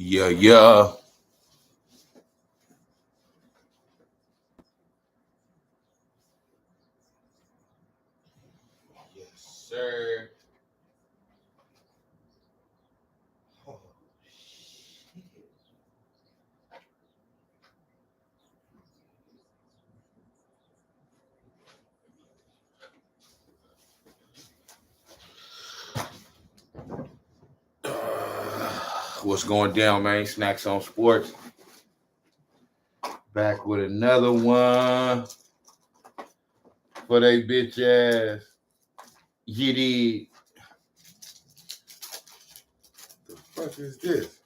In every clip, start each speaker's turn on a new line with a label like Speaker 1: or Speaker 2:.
Speaker 1: Yeah. Yes, sir. Oh, shit. What's going down, man? Snax on Sports. Back with another one for they bitch ass. Yiddy. The fuck is this?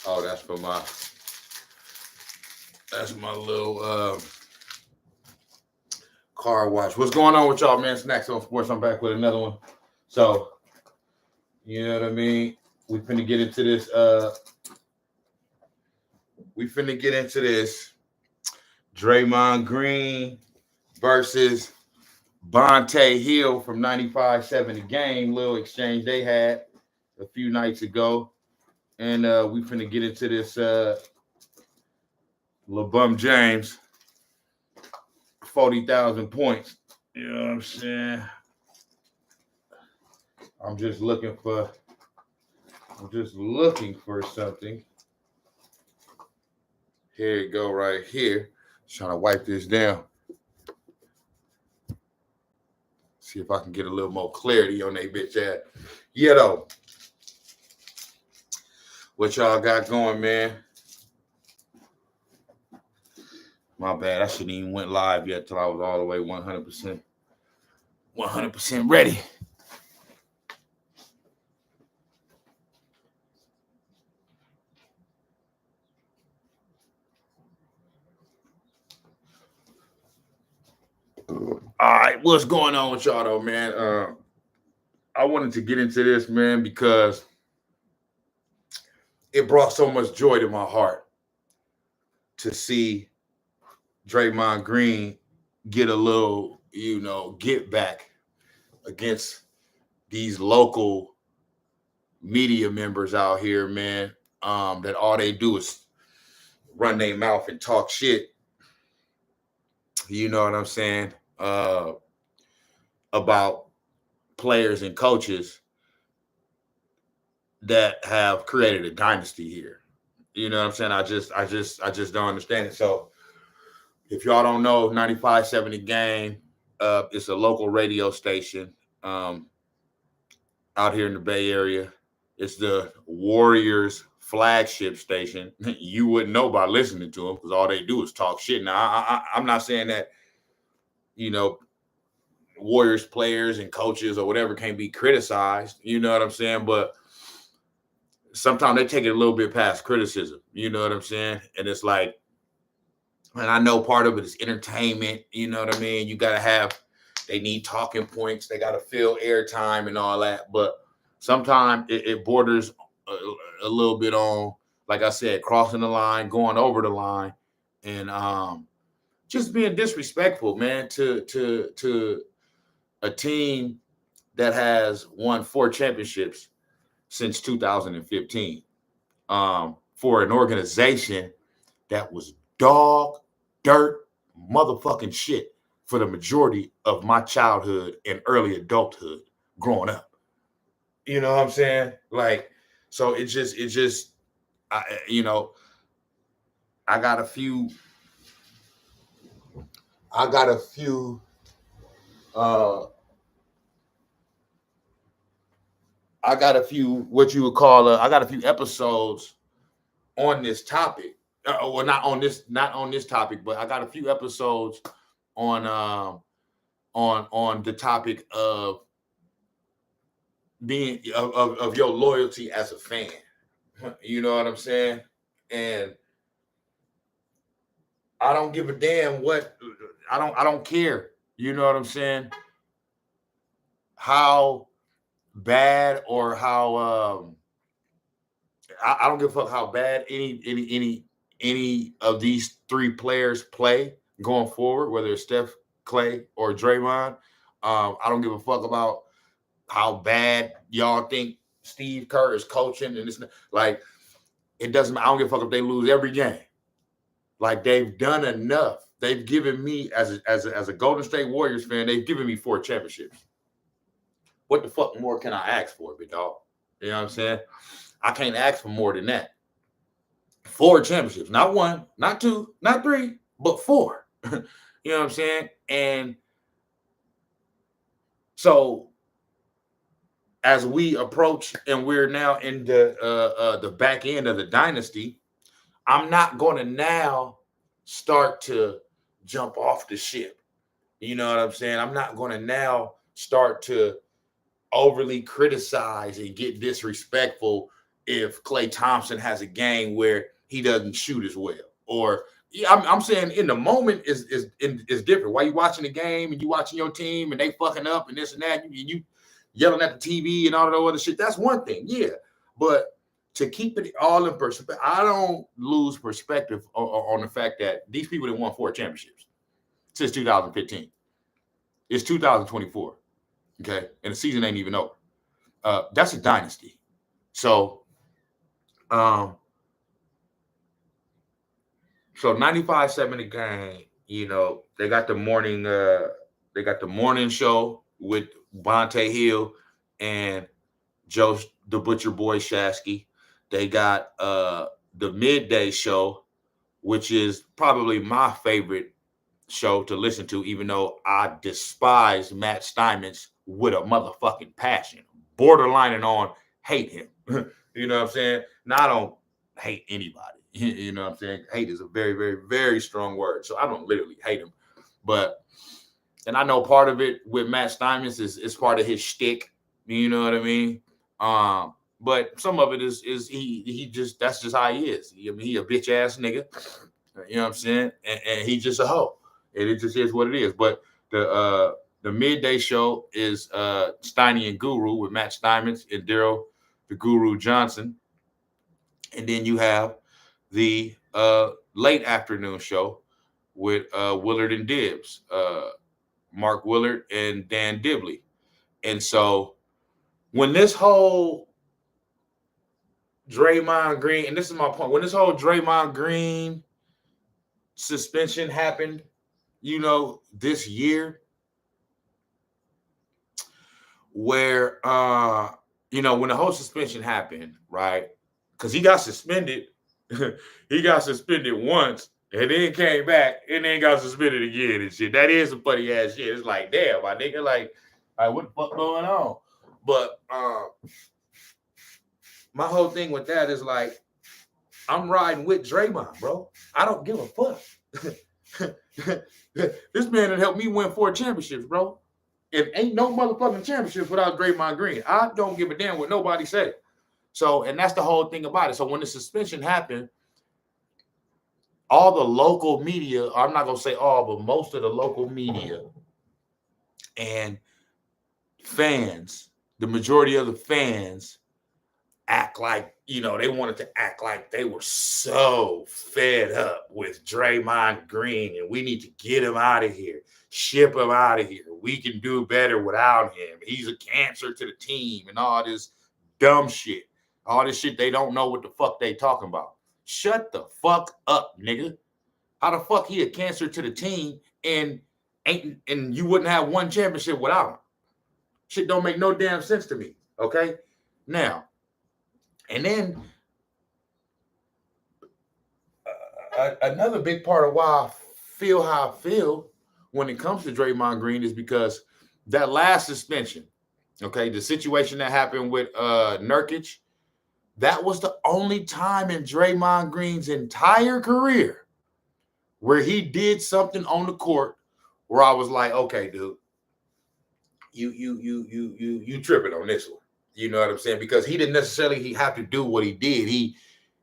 Speaker 1: Oh, that's my little car wash. What's going on with y'all, man? Snacks on Sports. I'm back with another one. So, you know what I mean? We finna get into this. Draymond Green versus Bonta Hill from 95-7 the game. Little exchange they had a few nights ago. And we finna get into this LeBron James 40,000 points. You know what I'm saying? I'm just looking for something. Here you go, right here. Just trying to wipe this down. See if I can get a little more clarity on that bitch ass. Yeah, though. What y'all got going, man? My bad. I shouldn't even went live yet till I was all the way 100% ready. All right, what's going on with y'all though, man? I wanted to get into this, man, because it brought so much joy to my heart to see Draymond Green get a little, get back against these local media members out here, man. That all they do is run their mouth and talk shit. You know what I'm saying? About players and coaches that have created a dynasty here. You know what I'm saying? I just don't understand it. So if y'all don't know, 95-7 the game, it's a local radio station out here in the Bay Area. It's the Warriors flagship station. You wouldn't know by listening to them because all they do is talk shit. Now, I'm not saying that, Warriors players and coaches or whatever can't be criticized. You know what I'm saying? But sometimes they take it a little bit past criticism. You know what I'm saying? And it's like, and I know part of it is entertainment. You know what I mean? They need talking points. They got to fill airtime and all that. But sometimes it borders a little bit on, like I said, crossing the line, going over the line, and just being disrespectful, man, to a team that has won 4 championships since 2015, for an organization that was dog, dirt, motherfucking shit for the majority of my childhood and early adulthood growing up. You know what I'm saying? Like, so I got a few what you would call I got a few episodes on this topic. Well, not on this topic, but I got a few episodes on the topic of being of your loyalty as a fan. You know what I'm saying? And I don't give a damn what I don't care. You know what I'm saying? How bad or how I don't give a fuck how bad any of these 3 players play going forward, whether it's Steph, Clay, or Draymond. I don't give a fuck about how bad y'all think Steve Kerr is coaching and this. Like, it doesn't. I don't give a fuck if they lose every game. Like, they've done enough. They've given me, as a Golden State Warriors fan, they've given me 4 championships. What the fuck more can I ask for, big dog? You know what I'm saying? I can't ask for more than that. 4 championships, not 1, not 2, not 3, but 4. You know what I'm saying? And so, as we approach, and we're now in the back end of the dynasty, I'm not going to now start to jump off the ship. You know what I'm saying? I'm not going to now start to overly criticize and get disrespectful if Klay Thompson has a game where he doesn't shoot as well. Or I'm saying in the moment is different. While you watching the game and you watching your team and they fucking up and this and that, you yelling at the TV and all that other shit, that's one thing, yeah. But to keep it all in perspective, I don't lose perspective on the fact that these people that won 4 championships since 2015. It's 2024, okay? And the season ain't even over. That's a dynasty. So 95-7 a game, you know, they got the morning show with Bonta Hill and Joe the Butcher Boy Shasky. They got the midday show, which is probably my favorite show to listen to, even though I despise Matt Steinmetz with a motherfucking passion, borderlining on hate him. You know what I'm saying? Now, I don't hate anybody. You know what I'm saying? Hate is a very, very, very strong word. So I don't literally hate him. But, and I know part of it with Matt Steinmetz is part of his shtick. You know what I mean? But some of it is he just, that's just how he is. I mean, he a bitch ass nigga. You know what I'm saying? And he just a hoe. And it just is what it is. But the midday show is Steiny and Guru with Matt Steinmetz and Daryl the Guru Johnson. And then you have the late afternoon show with Willard and Dibbs, Mark Willard and Dan Dibley. And so when this whole Draymond Green, and this is my point, when this whole Draymond Green suspension happened, you know, this year, where, you know, when the whole suspension happened, right? Because he got suspended. He got suspended once and then came back and then got suspended again and shit. That is some funny ass shit. It's like, damn, my nigga, like what the fuck going on? But my whole thing with that is like, I'm riding with Draymond, bro. I don't give a fuck. This man had helped me win 4 championships, bro. It ain't no motherfucking championships without Draymond Green. I don't give a damn what nobody say. So, and that's the whole thing about it. So when the suspension happened, all the local media, I'm not going to say all, but most of the local media and fans, the majority of the fans act like, you know, they wanted to act like they were so fed up with Draymond Green and we need to get him out of here, ship him out of here. We can do better without him. He's a cancer to the team and all this dumb shit. All this shit, they don't know what the fuck they talking about. Shut the fuck up, nigga. How the fuck he a cancer to the team and you wouldn't have 1 championship without him? Shit don't make no damn sense to me, okay? Now, and then another big part of why I feel how I feel when it comes to Draymond Green is because that last suspension, okay, the situation that happened with Nurkic, that was the only time in Draymond Green's entire career where he did something on the court where I was like, okay, dude, you tripping on this one. You know what I'm saying? Because he didn't necessarily have to do what he did.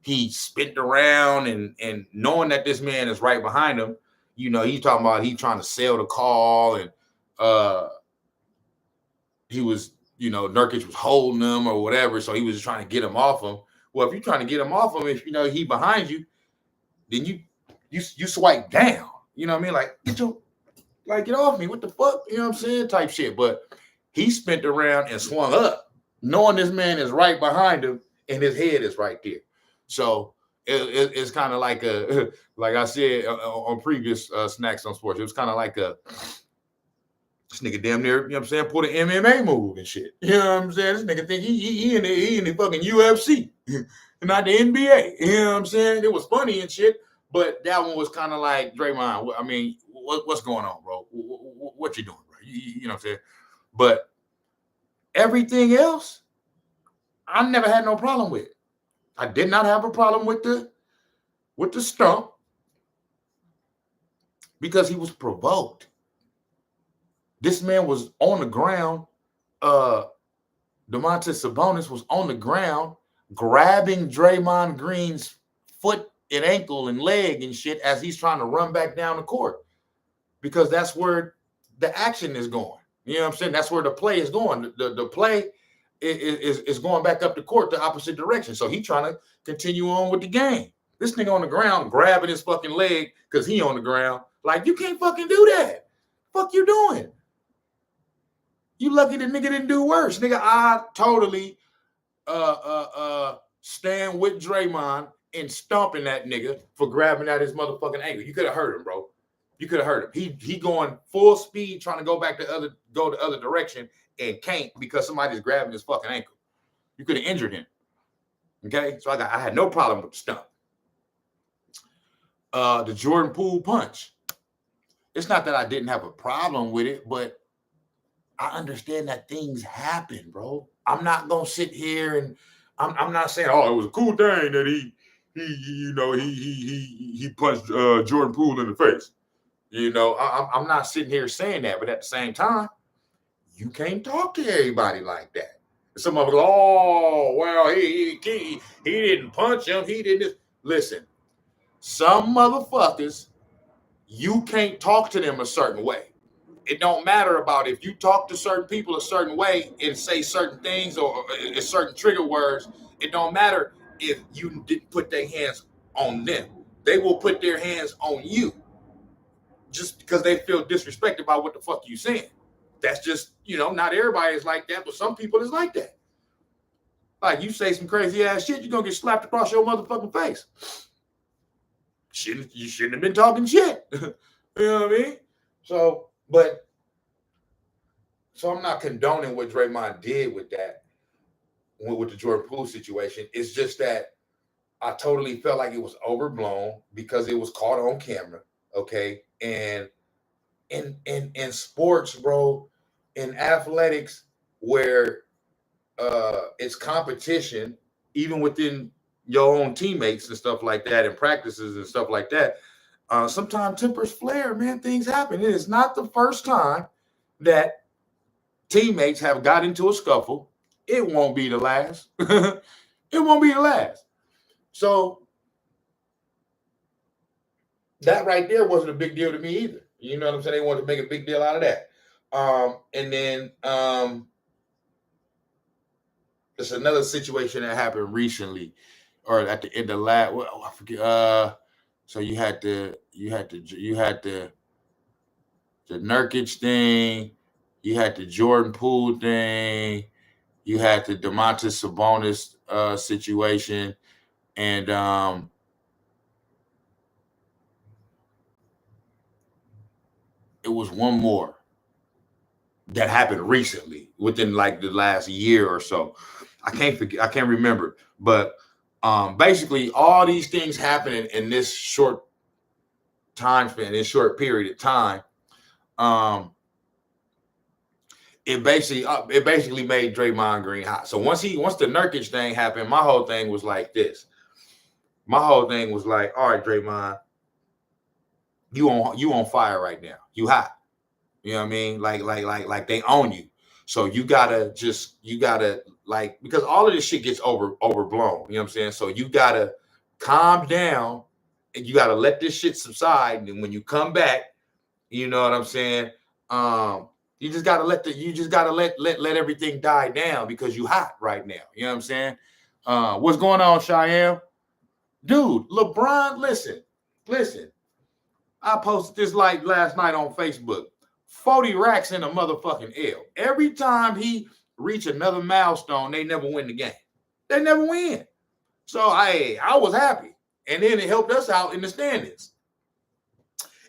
Speaker 1: He spent around and knowing that this man is right behind him, you know, he's talking about he trying to sell the call and he was, you know, Nurkic was holding him or whatever, so he was just trying to get him off him. Well, if you're trying to get him off him, if you know he behind you, then you swipe down. You know what I mean? Like, Like, get off me. What the fuck? You know what I'm saying? Type shit. But he spent around and swung up, knowing this man is right behind him and his head is right there. So it's kind of like a, like I said on previous Snacks on Sports, it was kind of like a, this nigga damn near, you know what I'm saying, put an MMA move and shit. You know what I'm saying? This nigga think he in the fucking UFC, not the NBA. You know what I'm saying? It was funny and shit, but that one was kind of like, Draymond, I mean, what's going on, bro? What you doing, bro? You know what I'm saying? But everything else, I never had no problem with. I did not have a problem with the stump because he was provoked. This man was on the ground. Domantas Sabonis was on the ground grabbing Draymond Green's foot and ankle and leg and shit as he's trying to run back down the court, because that's where the action is going. You know what I'm saying? That's where the play is going. The play is going back up the court the opposite direction. So he's trying to continue on with the game. This nigga on the ground grabbing his fucking leg because he on the ground. Like, you can't fucking do that. Fuck you doing? You lucky the nigga didn't do worse. Nigga, I totally stand with Draymond and stomping that nigga for grabbing at his motherfucking ankle. You could have hurt him, bro. You could have hurt him. He going full speed trying to go the other direction and can't because somebody's grabbing his fucking ankle. You could have injured him. Okay? So I had no problem with the stump. The Jordan Poole punch. It's not that I didn't have a problem with it, but I understand that things happen, bro. I'm not gonna sit here and I'm not saying, oh, it was a cool thing that he punched Jordan Poole in the face. You know, I'm not sitting here saying that, but at the same time, you can't talk to everybody like that. Some of them go, oh, well, he didn't punch him. He didn't. Listen, some motherfuckers, you can't talk to them a certain way. It don't matter about if you talk to certain people a certain way and say certain things or certain trigger words. It don't matter if you didn't put their hands on them. They will put their hands on you just because they feel disrespected by what the fuck you saying. That's just, not everybody is like that, but some people is like that. Like, you say some crazy ass shit, you're going to get slapped across your motherfucking face. You shouldn't have been talking shit. You know what I mean? So I'm not condoning what Draymond did with that, with the Jordan Poole situation. It's just that I totally felt like it was overblown because it was caught on camera. Okay. And in sports, bro, in athletics, where it's competition, even within your own teammates and stuff like that, and practices and stuff like that, sometimes tempers flare, man. Things happen. It is not the first time that teammates have got into a scuffle. It won't be the last. It won't be the last. So that right there wasn't a big deal to me either. You know what I'm saying? They wanted to make a big deal out of that. And then there's another situation that happened recently, or at the end of last. Well, I forget. So you had the Nurkic thing, you had the Jordan Poole thing, you had the Domantas Sabonis situation, and it was one more that happened recently within like the last year or so. I can't remember, but basically all these things happening in this short time span, this short period of time, it basically made Draymond Green hot. So once the Nurkic thing happened, my whole thing was like this. My whole thing was like, all right, Draymond, you on fire right now. You hot. You know what I mean? Like they own you. So you gotta like, because all of this shit gets overblown. You know what I'm saying? So you gotta calm down and you gotta let this shit subside. And when you come back, you know what I'm saying? You just gotta let everything die down because you hot right now. You know what I'm saying? What's going on, Cheyenne? Dude, LeBron, listen. I posted this like last night on Facebook. 40 racks in a motherfucking L. Every time he reach another milestone, they never win the game. They never win. So I was happy. And then it helped us out in the standings.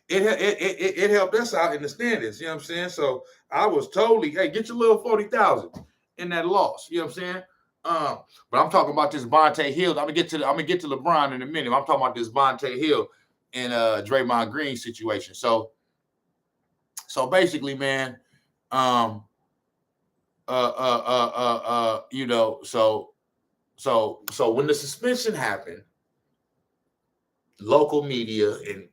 Speaker 1: It helped us out in the standings. You know what I'm saying? So I was totally, hey, get your little 40,000 in that loss. You know what I'm saying? But I'm talking about this Bonta Hill. I'm gonna get to LeBron in a minute. I'm talking about this Bonta Hill and Draymond Green situation. So basically, man, you know, so when the suspension happened, local media and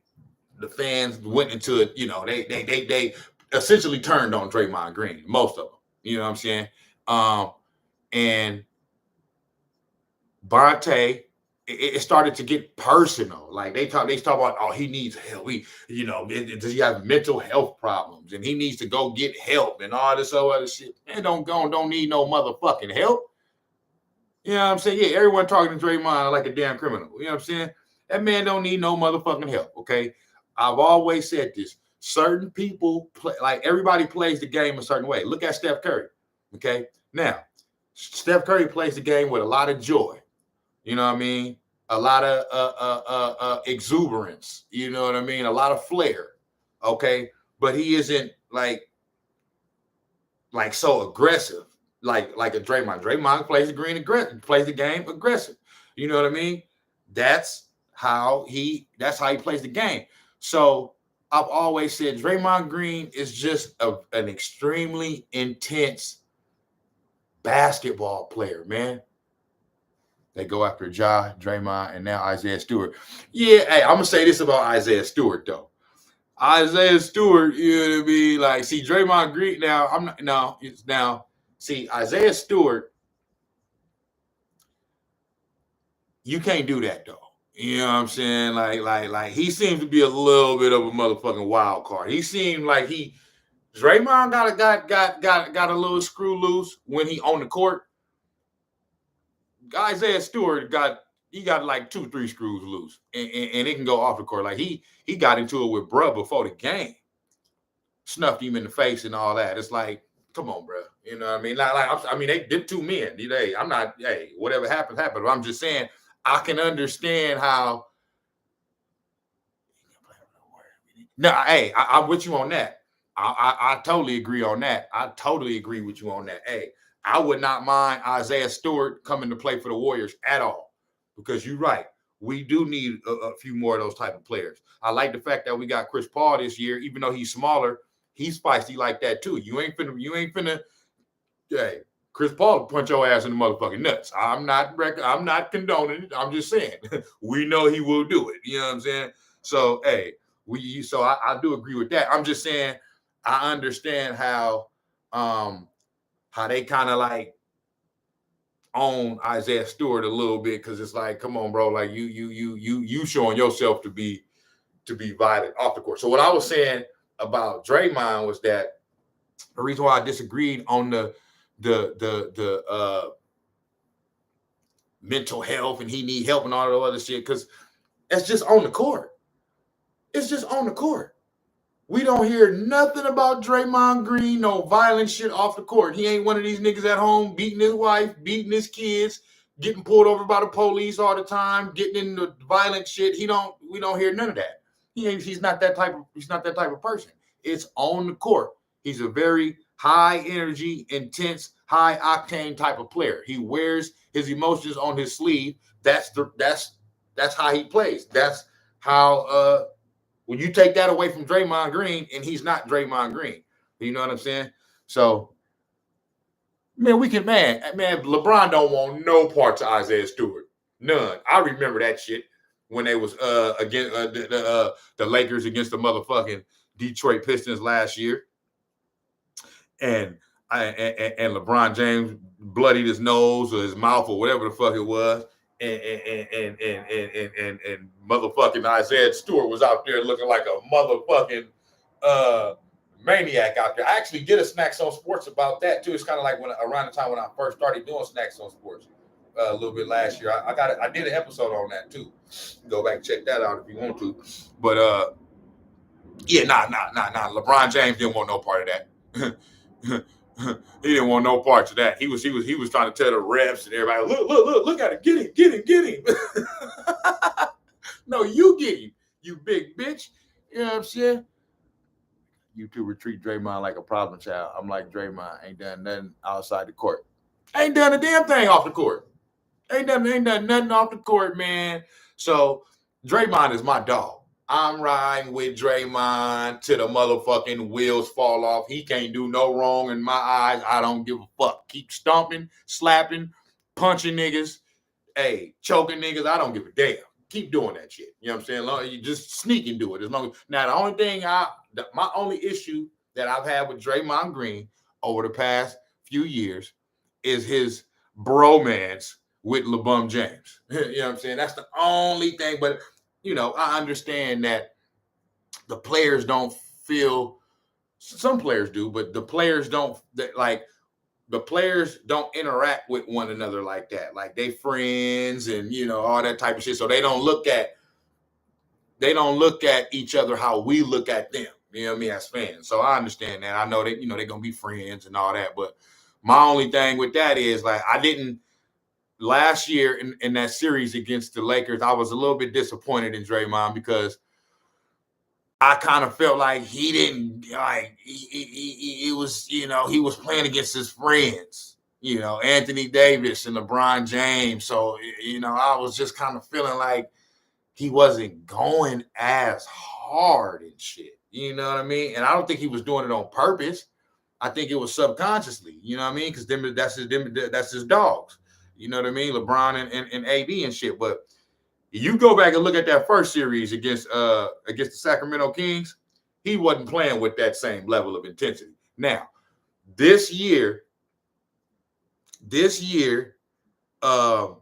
Speaker 1: the fans went into it, you know, they essentially turned on Draymond Green, most of them, you know what I'm saying? And Bonta, it started to get personal. Like they talk about, oh, he needs help. Does he have mental health problems? And he needs to go get help and all this other shit. Man, don't need no motherfucking help. You know what I'm saying? Yeah, everyone talking to Draymond like a damn criminal. You know what I'm saying? That man don't need no motherfucking help, okay? I've always said this. Certain people play, like everybody plays the game a certain way. Look at Steph Curry, okay? Now, Steph Curry plays the game with a lot of joy. You know what I mean? A lot of exuberance. You know what I mean? A lot of flair, okay? But he isn't like so aggressive. Like a Draymond. Draymond plays the game aggressive. You know what I mean? That's how he plays the game. So I've always said Draymond Green is just an extremely intense basketball player, man. They go after Ja, Draymond, and now Isaiah Stewart. Yeah, hey, I'm gonna say this about Isaiah Stewart though. Isaiah Stewart, you know what I mean? Like, see, Draymond Green. See, Isaiah Stewart, you can't do that though. You know what I'm saying? Like he seems to be a little bit of a motherfucking wild card. He seemed like Draymond got a little screw loose when he on the court. Isaiah Stewart got like 2-3 screws loose, and it can go off the court. Like he got into it with bruh before the game, snuffed him in the face and all that. It's like, come on, bro. You know what I mean? They did 2 men. Hey, I'm not. Hey, whatever happened. But I'm just saying, I can understand how. No, hey, I'm with you on that. I totally agree on that. I totally agree with you on that. Hey, I would not mind Isaiah Stewart coming to play for the Warriors at all, because you're right. We do need a few more of those type of players. I like the fact that we got Chris Paul this year, even though he's smaller. He's feisty like that too. You ain't finna. Hey, Chris Paul punch your ass in the motherfucking nuts. I'm not condoning it. I'm just saying we know he will do it. You know what I'm saying? So hey, I do agree with that. I'm just saying I understand how they kind of like own Isaiah Stewart a little bit, because it's like, come on, bro, like you showing yourself to be violent off the court. So what I was saying about Draymond was that the reason why I disagreed on the mental health and he need help and all the other shit, because it's just on the court. It's just on the court. We don't hear nothing about Draymond Green, no violent shit off the court. He ain't one of these niggas at home beating his wife, beating his kids, getting pulled over by the police all the time, getting into violent shit. We don't hear none of that. He's not that type of person. It's on the court. He's a very high energy, intense, high octane type of player. He wears his emotions on his sleeve. That's how he plays. That's how when you take that away from Draymond Green, and he's not Draymond Green. You know what I'm saying? So, man, LeBron don't want no parts of Isaiah Stewart. None. I remember that shit when they was against the Lakers against the motherfucking Detroit Pistons last year. And LeBron James bloodied his nose or his mouth or whatever the fuck it was. And motherfucking Isaiah Stewart was out there looking like a motherfucking maniac out there. I actually did a Snax on Sportz about that too. It's kind of like around the time when I first started doing Snax on Sportz a little bit last year. I did an episode on that too. Go back and check that out if you want to. But Yeah, nah. LeBron James didn't want no part of that. He didn't want no parts of that. He was trying to tell the refs and everybody, look at it, get him. No, you get him, you big bitch. You know what I'm saying? You two treat Draymond like a problem child. I'm like, Draymond ain't done nothing outside the court. Ain't done a damn thing off the court. Ain't done nothing off the court, man. So Draymond is my dog. I'm riding with Draymond till the motherfucking wheels fall off. He can't do no wrong in my eyes. I don't give a fuck. Keep stomping, slapping, punching niggas, hey, choking niggas. I don't give a damn. Keep doing that shit. You know what I'm saying? Long, you just sneak and do it. As long as now, the only thing my only issue that I've had with Draymond Green over the past few years is his bromance with LeBron James. You know what I'm saying? That's the only thing. But you know, I understand that the players don't feel. Some players do, but the players don't. Like the players don't interact with one another like that. Like they friends and you know all that type of shit. So they don't look at each other how we look at them. You know what I mean? As fans. So I understand that. I know that you know they're gonna be friends and all that. But my only thing with that is like I didn't last year in that series against the Lakers. I was a little bit disappointed in Draymond because I kind of felt like he didn't like he was, you know, he was playing against his friends, you know, Anthony Davis and LeBron James. So, you know, I was just kind of feeling like he wasn't going as hard and shit. You know what I mean? And I don't think he was doing it on purpose. I think it was subconsciously, you know what I mean? Because that's his dogs. You know what I mean? LeBron and AD and shit. But you go back and look at that first series against the Sacramento Kings, he wasn't playing with that same level of intensity. Now, this year, in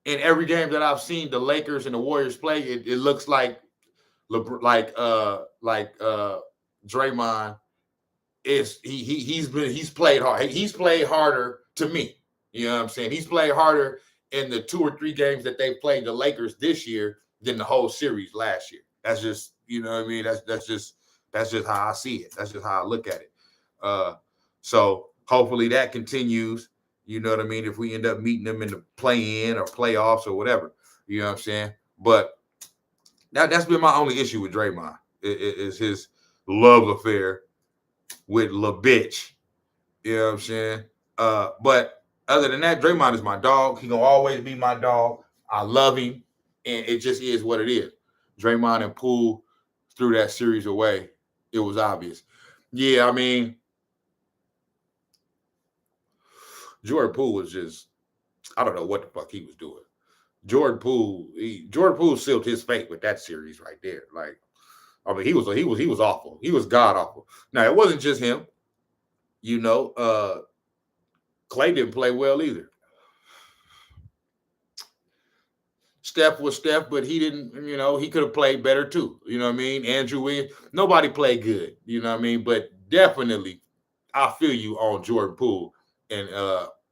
Speaker 1: every game that I've seen the Lakers and the Warriors play, it looks like Draymond is he's played hard. He's played harder to me. You know what I'm saying? He's played harder in the 2 or 3 games that they played the Lakers this year than the whole series last year. That's just, you know what I mean? That's just how I see it. That's just how I look at it. So hopefully that continues. You know what I mean? If we end up meeting them in the play-in or playoffs or whatever, you know what I'm saying? But that's been my only issue with Draymond is his love affair with La Bitch. You know what I'm saying? But other than that, Draymond is my dog. He gonna always be my dog. I love him, and it just is what it is. Draymond and Poole threw that series away. It was obvious. Yeah, I mean, Jordan Poole was just, I don't know what the fuck he was doing. Jordan Poole sealed his fate with that series right there. Like, I mean, he was awful. He was god awful. Now it wasn't just him. You know, Clay didn't play well either. Steph was Steph, but he didn't, you know, he could have played better too. You know what I mean? Andrew Wiggins, nobody played good. You know what I mean? But definitely, I feel you on Jordan Poole and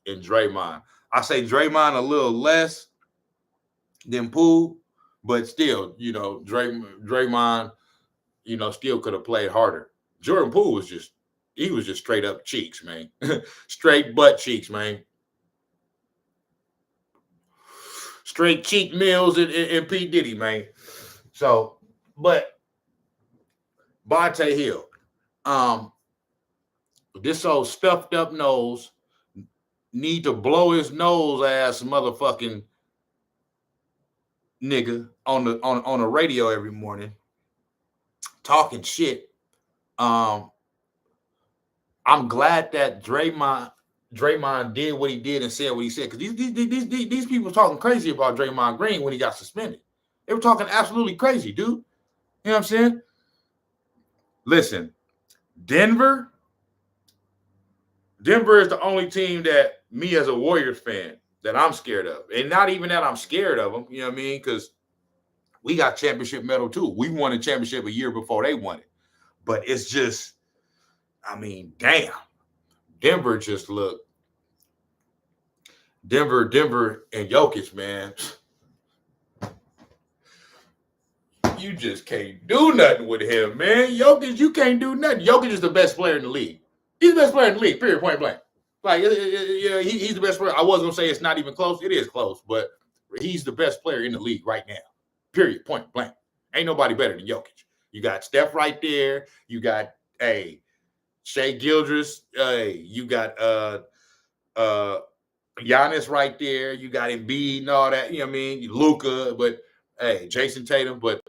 Speaker 1: Draymond. I say Draymond a little less than Poole, but still, you know, Draymond, you know, still could have played harder. Jordan Poole was just straight up cheeks, man. Straight butt cheeks, man. Straight cheek Mills and P. Diddy, man. So, but Bonta Hill, this old stuffed up nose need to blow his nose ass motherfucking nigga on the radio every morning talking shit. I'm glad that Draymond did what he did and said what he said, because these people were talking crazy about Draymond Green when he got suspended. They were talking absolutely crazy, dude. You know what I'm saying? Listen, Denver is the only team that me as a Warriors fan that I'm scared of. And not even that I'm scared of them, you know what I mean? Because we got championship medal too. We won a championship a year before they won it. But it's just, I mean, damn. Denver just looked. Denver and Jokic, man. you just can't do nothing with him, man. Jokic, you can't do nothing. Jokic is the best player in the league. He's the best player in the league, period, point blank. Like, yeah, he's the best player. I wasn't going to say it's not even close. It is close, but he's the best player in the league right now, period, point blank. Ain't nobody better than Jokic. You got Steph right there. You got, Shai Gilgeous. You got Giannis right there. You got Embiid and all that. You know what I mean? Luka, but Jason Tatum, but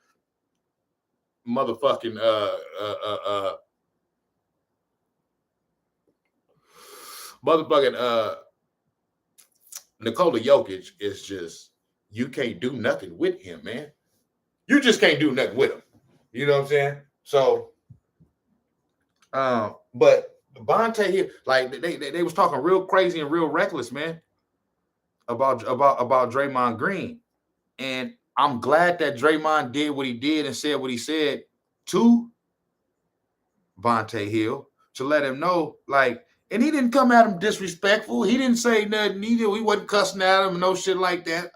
Speaker 1: motherfucking Nikola Jokic is just, you can't do nothing with him, man. You just can't do nothing with him. You know what I'm saying? So, but Bonta here, like they was talking real crazy and real reckless, man, about Draymond Green. And I'm glad that Draymond did what he did and said what he said to Bonta Hill to let him know, like, and he didn't come at him disrespectful. He didn't say nothing. He wasn't cussing at him, no shit like that.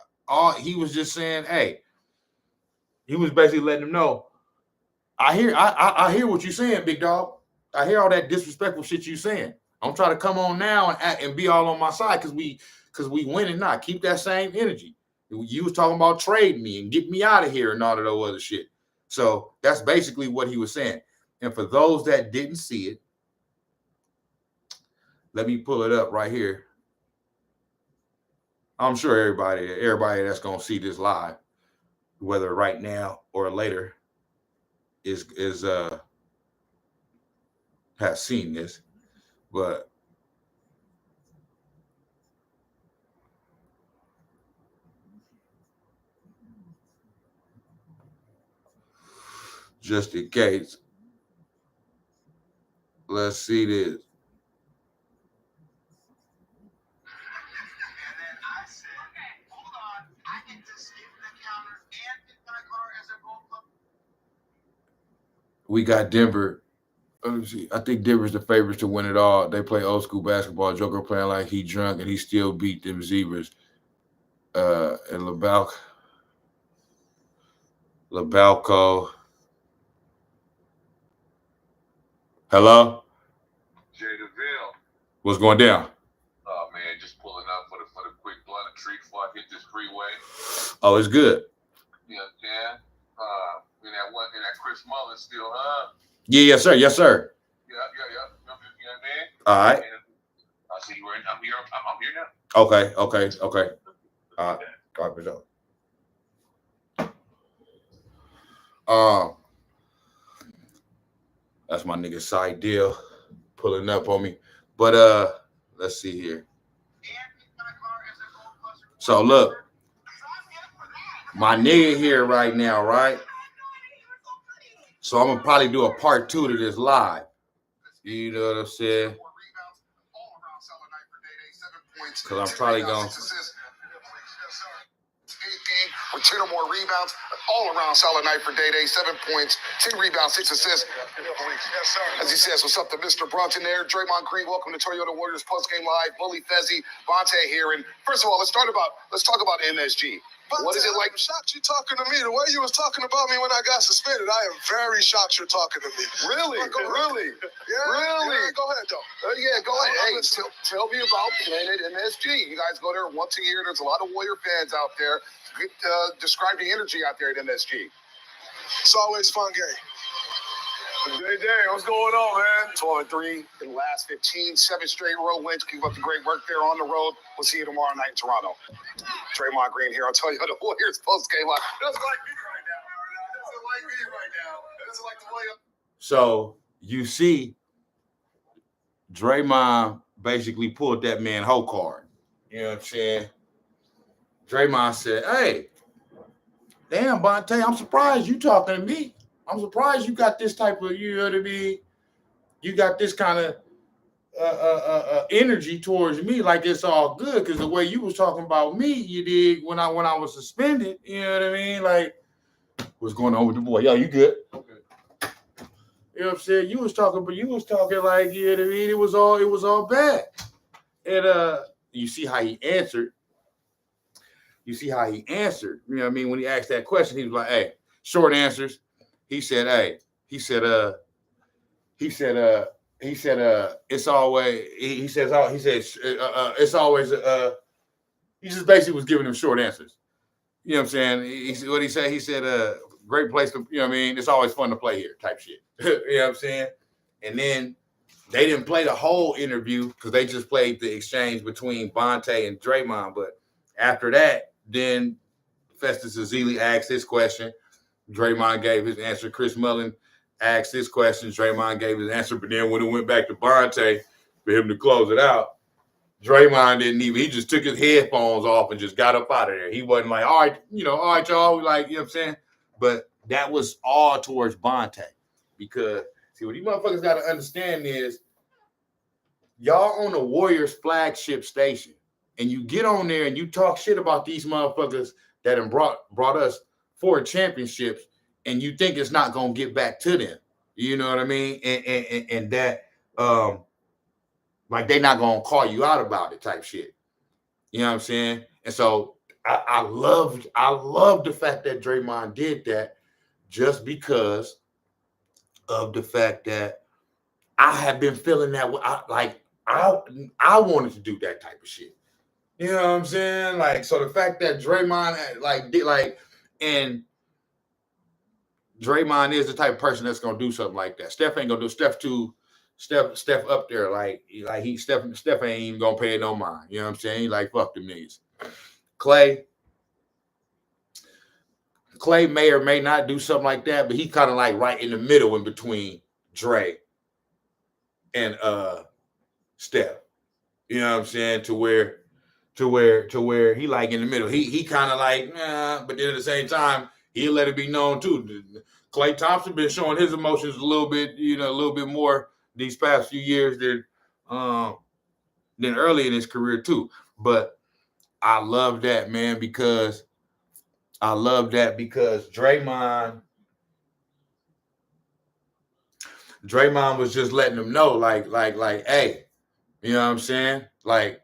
Speaker 1: He was just saying, hey, he was basically letting him know, I hear what you're saying, big dog. I hear all that disrespectful shit you saying. I'm trying to come on now and be all on my side because we winning now. Keep that same energy. You was talking about trading me and get me out of here and all of that other shit. So that's basically what he was saying. And for those that didn't see it, let me pull it up right here. I'm sure everybody that's gonna see this live, whether right now or later, has seen this, but just in case, let's see this. We got Denver. Let me see. I think Denver's the favorites to win it all. They play old school basketball. Joker playing like he drunk, and he still beat them Zebras. And LaBalco. Hello?
Speaker 2: Jada.
Speaker 1: What's going down?
Speaker 2: Oh man, just pulling up for the quick blunt of treat before I hit this freeway.
Speaker 1: Oh, it's good.
Speaker 2: Yeah, Dan. In that Chris Mullin still, huh?
Speaker 1: Yeah, yes, sir. Yes, sir.
Speaker 2: Yeah. You know what I mean?
Speaker 1: All right.
Speaker 2: I see you. I'm here now.
Speaker 1: Okay. All right. Garbage up. That's my nigga Side Deal pulling up on me. But let's see here. So look, my nigga here right now, right? So I'm gonna probably do a part 2 to this live. You know what I'm saying? Because I'm probably going
Speaker 3: with 10 or more rebounds, all around solid night for Day. 7 points, 10 rebounds, 6 assists. As he says, what's up to Mr. Brunton there? Draymond Green, welcome to Toyota Warriors Postgame Live. Bully Fezzi, Bonta here. And first of all, let's talk about MSG. What is it like?
Speaker 4: I'm shocked you're talking to me. The way you was talking about me when I got suspended, I am very shocked you're talking to me.
Speaker 3: Really? Really?
Speaker 4: Yeah.
Speaker 3: Really?
Speaker 4: Yeah, go ahead, though.
Speaker 3: Go ahead. Hey, tell me about Planet MSG. You guys go there once a year. There's a lot of Warrior fans out there. Describe the energy out there at MSG.
Speaker 4: It's always fun game.
Speaker 3: Hey, what's going on, man? 12-3 in the last 15, 7 straight road wins. Keep up the great work there on the road. We'll see you tomorrow night in Toronto. Draymond Green here. I'll tell you how the Warriors post-game live. Doesn't like me right now. Doesn't like the way.
Speaker 1: So you see, Draymond basically pulled that man whole card. You know what I'm saying? Draymond said, hey, damn, Bonta, I'm surprised you talking to me. I'm surprised you got this type of, you know what I mean? You got this kind of energy towards me, like it's all good, because the way you was talking about me, you did when I was suspended, you know what I mean? Like, what's going on with the boy? Yo, you good? Okay. You know what I'm saying? You was talking like, you know what I mean? It was all bad. And you see how he answered. You know what I mean? When he asked that question, he was like, hey, short answers. He said, "Hey," he said, it's always. He says, it's always. He just basically was giving them short answers. You know what I'm saying? What he said? He said, great place to, you know what I mean? It's always fun to play here type shit. You know what I'm saying? And then they didn't play the whole interview because they just played the exchange between Bonta and Draymond. But after that, then Festus Ezeli asked his question. Draymond gave his answer. Chris Mullin asked his question. Draymond gave his answer. But then when it went back to Bonta for him to close it out, Draymond didn't even, he just took his headphones off and just got up out of there. He wasn't like, all right, y'all, like, you know what I'm saying? But that was all towards Bonta. Because, see, what these motherfuckers got to understand is y'all on the Warriors flagship station, and you get on there and you talk shit about these motherfuckers that have brought us 4 championships, and you think it's not going to get back to them. You know what I mean? And that, like, they not going to call you out about it type shit. You know what I'm saying? And so I love the fact that Draymond did that, just because of the fact that I have been feeling that I wanted to do that type of shit. You know what I'm saying? Like, so the fact that Draymond and Draymond is the type of person that's gonna do something like that. Steph ain't gonna do. Steph up there, Steph ain't even gonna pay it no mind. You know what I'm saying? He like, fuck them niggas. Clay may or may not do something like that, but he kind of like right in the middle in between Dre and Steph. You know what I'm saying? To where he like in the middle. He kind of like, but then at the same time, he'll let it be known too. Klay Thompson been showing his emotions a little bit more these past few years than early in his career too. But I love that, man, because Draymond was just letting them know, like, hey, you know what I'm saying? Like,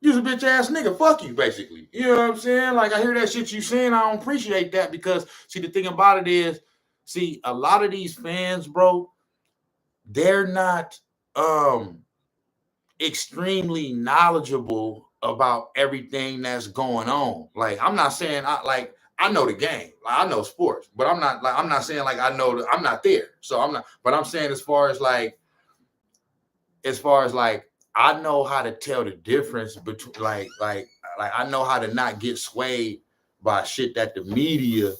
Speaker 1: you's a bitch ass nigga, fuck you, basically. You know what I'm saying? Like, I hear that shit you saying, I don't appreciate that, because, see, the thing about it is, see, a lot of these fans, bro, they're not extremely knowledgeable about everything that's going on. Like, I'm not saying I know the game, like, I know sports, but I'm not saying like I know I'm not there. So I'm not, but I'm saying as far as I know how to tell the difference between like I know how to not get swayed by shit that the media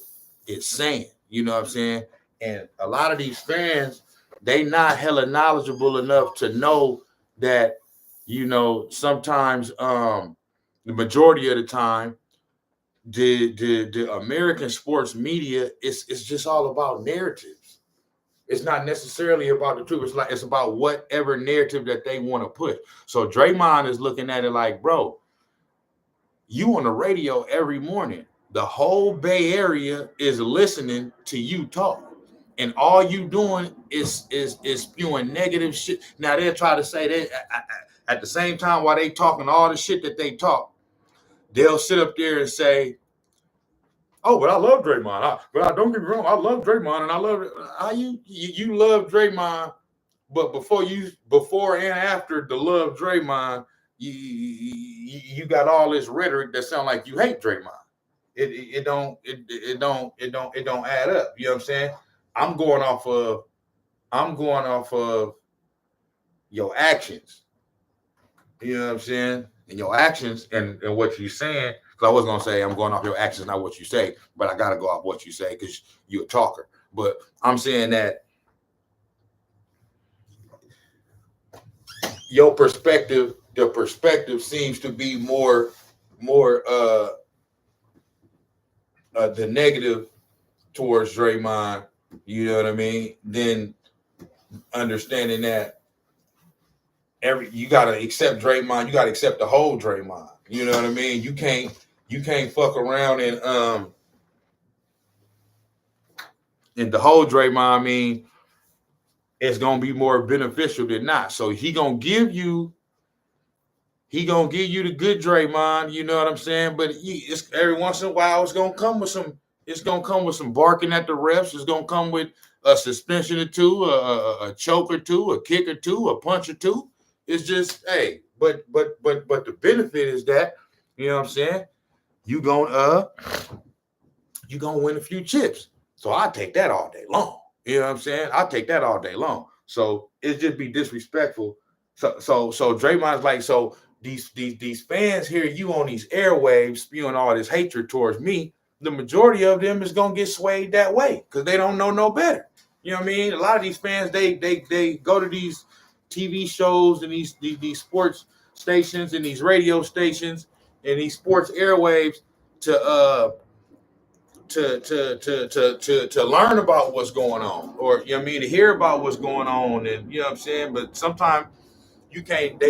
Speaker 1: is saying. You know what I'm saying? And a lot of these fans, they not hella knowledgeable enough to know that, you know, sometimes the majority of the time, the American sports media is just all about narratives. It's not necessarily about the truth. It's about whatever narrative that they want to put. So Draymond is looking at it like, bro, you on the radio every morning. The whole Bay Area is listening to you talk. And all you doing is spewing negative shit. Now they'll try to say that at the same time while they talking all the shit that they talk, they'll sit up there and say, oh, but I love Draymond. Don't get me wrong, I love Draymond, and I love how you love Draymond, but before and after the love Draymond, you got all this rhetoric that sound like you hate Draymond. It don't add up. You know what I'm saying? I'm going off of your actions. You know what I'm saying? And your actions and what you're saying. Because I was going to say I'm going off your actions, not what you say. But I got to go off what you say because you're a talker. But I'm saying that your perspective, the perspective seems to be more the negative towards Draymond. You know what I mean? Then understanding that you gotta accept Draymond, you gotta accept the whole Draymond. You know what I mean? You can't fuck around and the whole Draymond. I mean, it's gonna be more beneficial than not. So he gonna give you the good Draymond. You know what I'm saying? But it's every once in a while it's gonna come with some It's gonna come with some barking at the refs. It's gonna come with a suspension or two, a choke or two, a kick or two, a punch or two. It's just, hey, but the benefit is that, you know what I'm saying? You gonna win a few chips. So I take that all day long. You know what I'm saying? I take that all day long. So it just be disrespectful. So Draymond's like, so these fans hear you on these airwaves spewing all this hatred towards me. The majority of them is gonna get swayed that way because they don't know no better. You know what I mean? A lot of these fans, they go to these TV shows and these sports stations and these radio stations and these sports airwaves to learn about what's going on, or you know what I mean, to hear about what's going on, and you know what I'm saying. But sometimes you can't.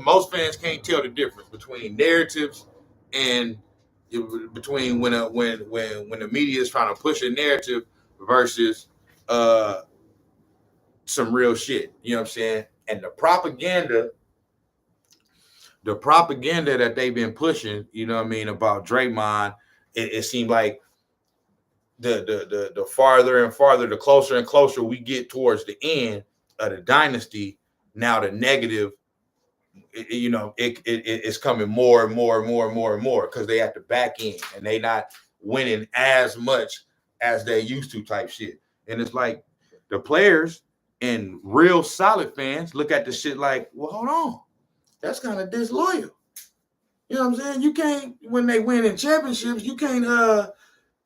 Speaker 1: Most fans can't tell the difference between narratives and between when the media is trying to push a narrative versus some real shit. You know what I'm saying? And the propaganda that they've been pushing, you know what I mean, about Draymond, it seemed like the farther and farther, the closer and closer we get towards the end of the dynasty, now the negative, it's coming more and more and more and more and more because they at the back end and they not winning as much as they used to type shit. And it's like the players and real solid fans look at the shit like, well, hold on, that's kind of disloyal. You know what I'm saying? You can't, when they win in championships, you can't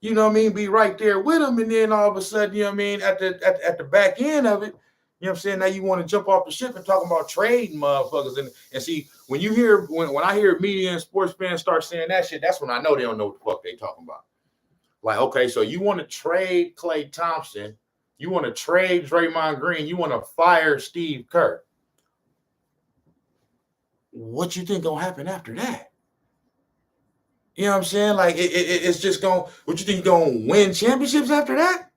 Speaker 1: you know what I mean, be right there with them, and then all of a sudden, you know what I mean, at the back end of it, you know what I'm saying, now you want to jump off the ship and talk about trading motherfuckers. And see, when you hear, when I hear media and sports fans start saying that shit, that's when I know they don't know what the fuck they talking about. Like, okay, so you want to trade Klay Thompson, you want to trade Draymond Green, you want to fire Steve Kerr. What you think gonna happen after that? You know what I'm saying? Like, it's just going, what you think you're going to win championships after that?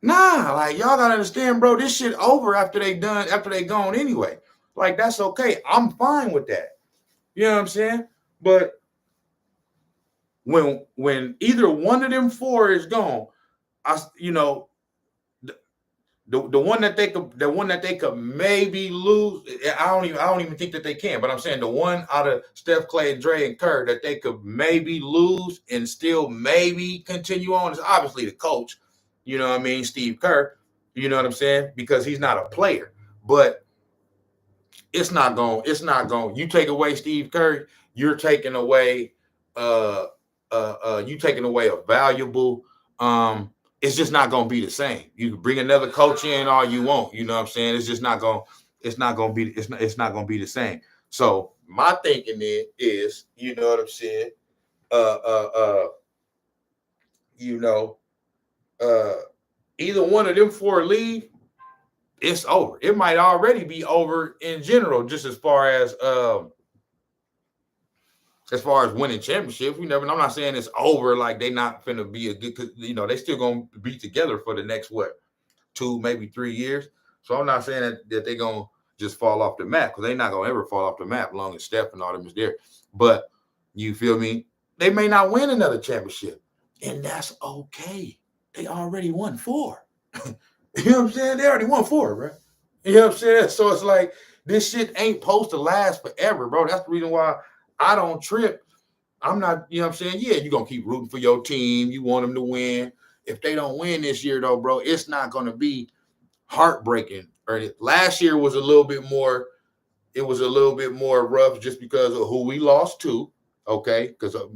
Speaker 1: Nah, like, y'all got to understand, bro, this shit over after they gone anyway. Like, that's okay. I'm fine with that. You know what I'm saying? But when either one of them four is gone, the one that they could maybe lose, I don't even think that they can, but I'm saying the one out of Steph, Clay, and Dre and Kerr that they could maybe lose and still maybe continue on is obviously the coach. You know what I mean? Steve Kerr. You know what I'm saying? Because he's not a player. But it's not going. You take away Steve Kerr, you're taking away a valuable it's just not going to be the same. You can bring another coach in all you want. You know what I'm saying? It's just not going. It's not going to be. It's not going to be the same. So my thinking is, you know what I'm saying? Either one of them four leave, it's over. It might already be over in general, just as far as winning championships. We never. I'm not saying it's over. Like they not finna be a good. They still gonna be together for the next 2, maybe 3 years. So I'm not saying that they gonna just fall off the map, because they not gonna ever fall off the map long as Steph and all them is there. But you feel me? They may not win another championship, and that's okay. They already won 4. You know what I'm saying? They already won 4, bro. You know what I'm saying? So it's like this shit ain't supposed to last forever, bro. That's the reason why I don't trip. I'm not, you know what I'm saying? Yeah, you're going to keep rooting for your team. You want them to win. If they don't win this year, though, bro, it's not going to be heartbreaking. Last year was a little bit more, it was a little bit more rough just because of who we lost to, okay? Because a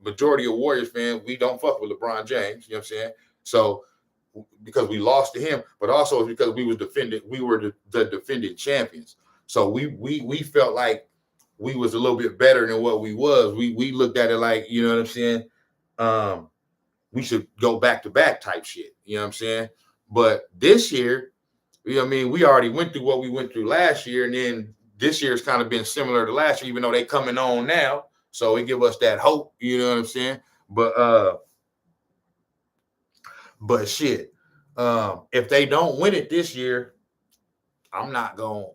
Speaker 1: majority of Warriors fans, we don't fuck with LeBron James, you know what I'm saying? So, because we lost to him, but also it's because we were the defending champions. So we felt like we was a little bit better than what we was. We looked at it like, you know what I'm saying? We should go back to back type shit. You know what I'm saying? But this year, you know what I mean? We already went through what we went through last year. And then this year's kind of been similar to last year, even though they coming on now. So it give us that hope, you know what I'm saying? But shit, if they don't win it this year, I'm not finna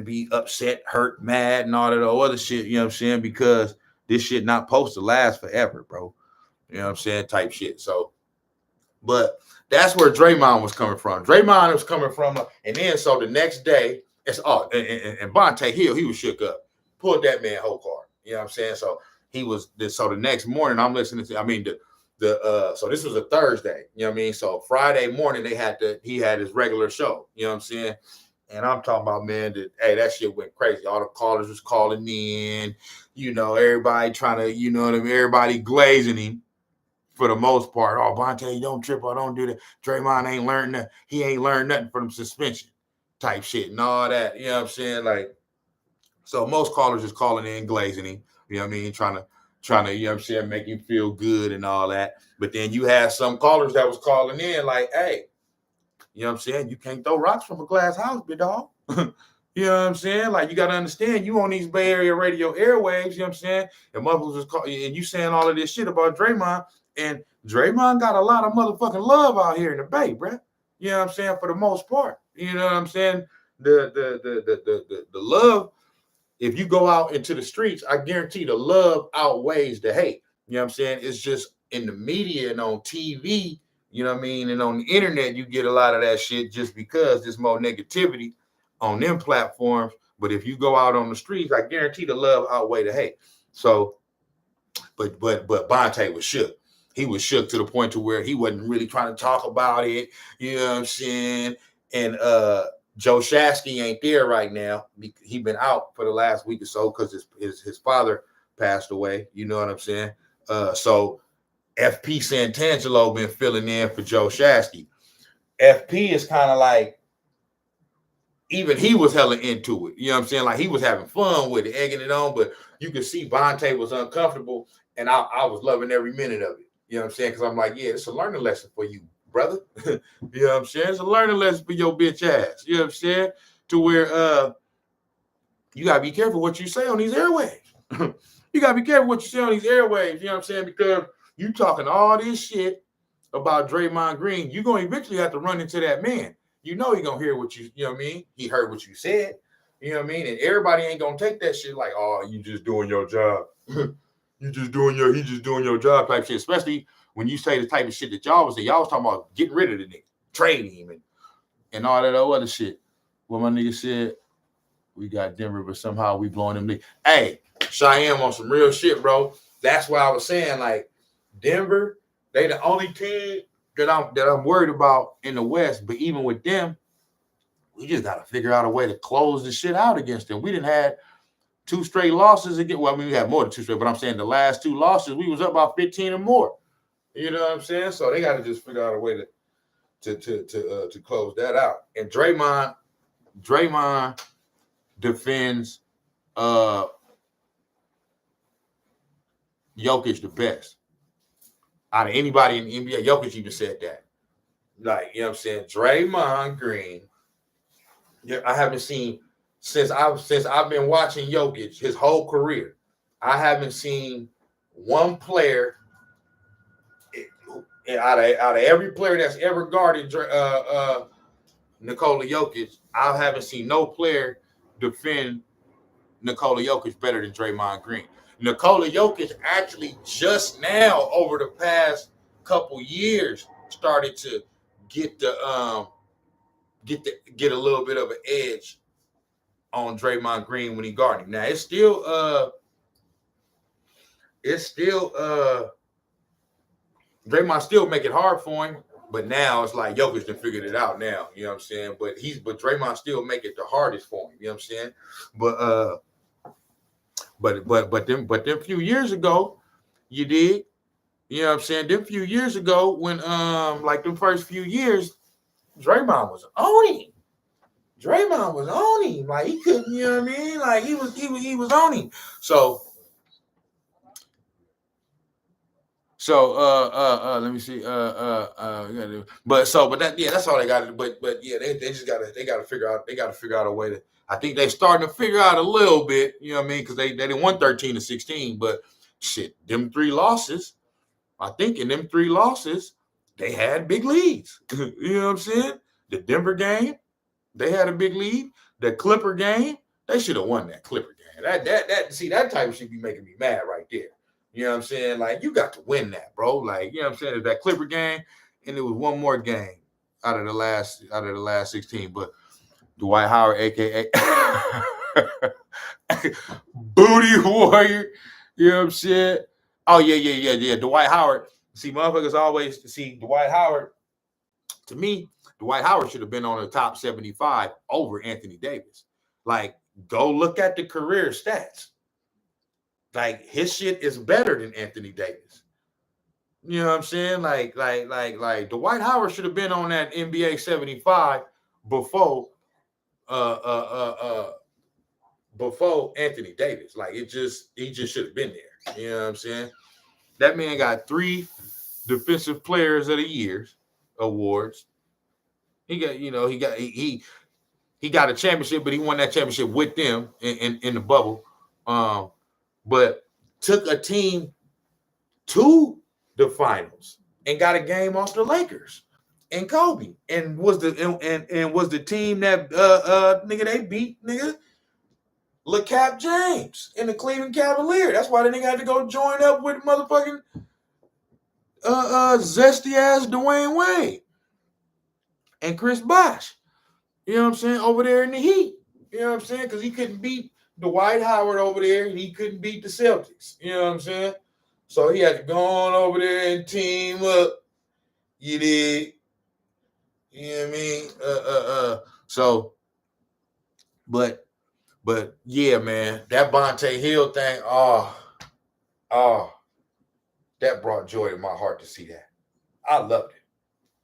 Speaker 1: be upset, hurt, mad, and all that other shit, you know what I'm saying? Because this shit not supposed to last forever, bro. You know what I'm saying? Type shit. So, but that's where Draymond was coming from. Draymond was coming from, and then so the next day, it's and Bonta Hill, he was shook up, pulled that man whole card. You know what I'm saying? So so the next morning, I'm listening to, so this was a Thursday, you know what I mean? So Friday morning, he had his regular show, you know what I'm saying? And I'm talking about, man, that shit went crazy. All the callers was calling in, everybody trying to, everybody glazing him for the most part. Oh, Bonta, you don't trip, or don't do that. Draymond ain't learned that. He ain't learned nothing from suspension type shit and all that. You know what I'm saying? Like, so most callers is calling in, glazing him, you know what I mean? Trying to, you know what I'm saying, make him feel good and all that. But then you had some callers that was calling in like, hey, you know what I'm saying? You can't throw rocks from a glass house, big dog. You know what I'm saying? Like, you got to understand, you on these Bay Area radio airwaves, you know what I'm saying? And motherfuckers was calling, and you saying all of this shit about Draymond, and Draymond got a lot of motherfucking love out here in the Bay, bro. You know what I'm saying? For the most part. You know what I'm saying? The love, if you go out into the streets, I guarantee the love outweighs the hate. You know what I'm saying? It's just in the media and on TV, you know what I mean? And on the internet, you get a lot of that shit just because there's more negativity on them platforms. But if you go out on the streets, I guarantee the love outweigh the hate. So, but Bonta was shook. He was shook to the point to where he wasn't really trying to talk about it. You know what I'm saying? And Joe Shasky ain't there right now. He been out for the last week or so because his father passed away. You know what I'm saying? So FP Santangelo been filling in for Joe Shasky. FP is kind of like, even he was hella into it. You know what I'm saying? Like, he was having fun with it, egging it on, but you could see Bonta was uncomfortable, and I was loving every minute of it. You know what I'm saying? Because I'm like, yeah, it's a learning lesson for you, brother. You know what I'm saying? It's a learning lesson for your bitch ass. You know what I'm saying? To where you got to be careful what you say on these airwaves. You got to be careful what you say on these airwaves. You know what I'm saying? Because you talking all this shit about Draymond Green, you're going to eventually have to run into that man. You know, he's going to hear what you know what I mean? He heard what you said. You know what I mean? And everybody ain't going to take that shit like, oh, you just doing your job. He just doing your job type shit. Especially when you say the type of shit that y'all was saying. Y'all was talking about getting rid of the nigga, trading him, and all that other shit. What my nigga said, we got Denver, but somehow we blowing them. Hey, Cheyenne on some real shit, bro. That's why I was saying, like, Denver, they the only team that I'm worried about in the West. But even with them, we just got to figure out a way to close the shit out against them. We didn't have 2 straight losses again. Well, I mean, we had more than 2 straight, but I'm saying the last 2 losses, we was up about 15 or more. You know what I'm saying? So they got to just figure out a way to close that out. And Draymond defends Jokic the best out of anybody in the NBA. Jokic even said that. Like, you know what I'm saying? Draymond Green, I haven't seen since I've been watching Jokic his whole career. I haven't seen one player out of every player that's ever guarded Nikola Jokic. I haven't seen no player defend Nikola Jokic better than Draymond Green. Nikola Jokic actually just now, over the past couple years, started to get a little bit of an edge on Draymond Green when he guarded him. Now it's still Draymond still make it hard for him, but now it's like Jokic done figured it out now. You know what I'm saying? But Draymond still make it the hardest for him. You know what I'm saying? But them few years ago, you did. You know what I'm saying? Them few years ago, when like them first few years, Draymond was on him. Like, he couldn't, you know what I mean? Like, he was on him. So let me see. That's all they got to do. But yeah, they gotta figure out a way to. I think they starting to figure out a little bit, you know what I mean? Because they didn't won 13-16, but shit, them 3 losses, I think in them 3 losses, they had big leads. You know what I'm saying? The Denver game, they had a big lead. The Clipper game, they should have won that Clipper game. See, that type of shit be making me mad right there. You know what I'm saying? Like, you got to win that, bro. Like, you know what I'm saying? It's that Clipper game, and there was one more game out of the last 16. But Dwight Howard, aka Booty Warrior, you know what I'm saying? Oh, yeah. Dwight Howard. See, motherfuckers always see Dwight Howard. To me, Dwight Howard should have been on the top 75 over Anthony Davis. Like, go look at the career stats. Like, his shit is better than Anthony Davis. You know what I'm saying? Like Dwight Howard should have been on that NBA 75 before Anthony Davis. Like, he just should have been there. You know what I'm saying? That man got 3 Defensive Players of the Year awards. He got a championship, but he won that championship with them in the bubble. But took a team to the finals and got a game off the Lakers and Kobe, and was the team that they beat LeCap James in the Cleveland Cavaliers. That's why the nigga had to go join up with motherfucking zesty ass Dwayne Wade and Chris Bosh. You know what I'm saying? Over there in the Heat. You know what I'm saying? Because he couldn't beat Dwight Howard over there, and he couldn't beat the Celtics. You know what I'm saying? So he had to go on over there and team up. You did. You know what I mean? So, but yeah, man, that Bonta Hill thing, that brought joy to my heart to see that. I loved it.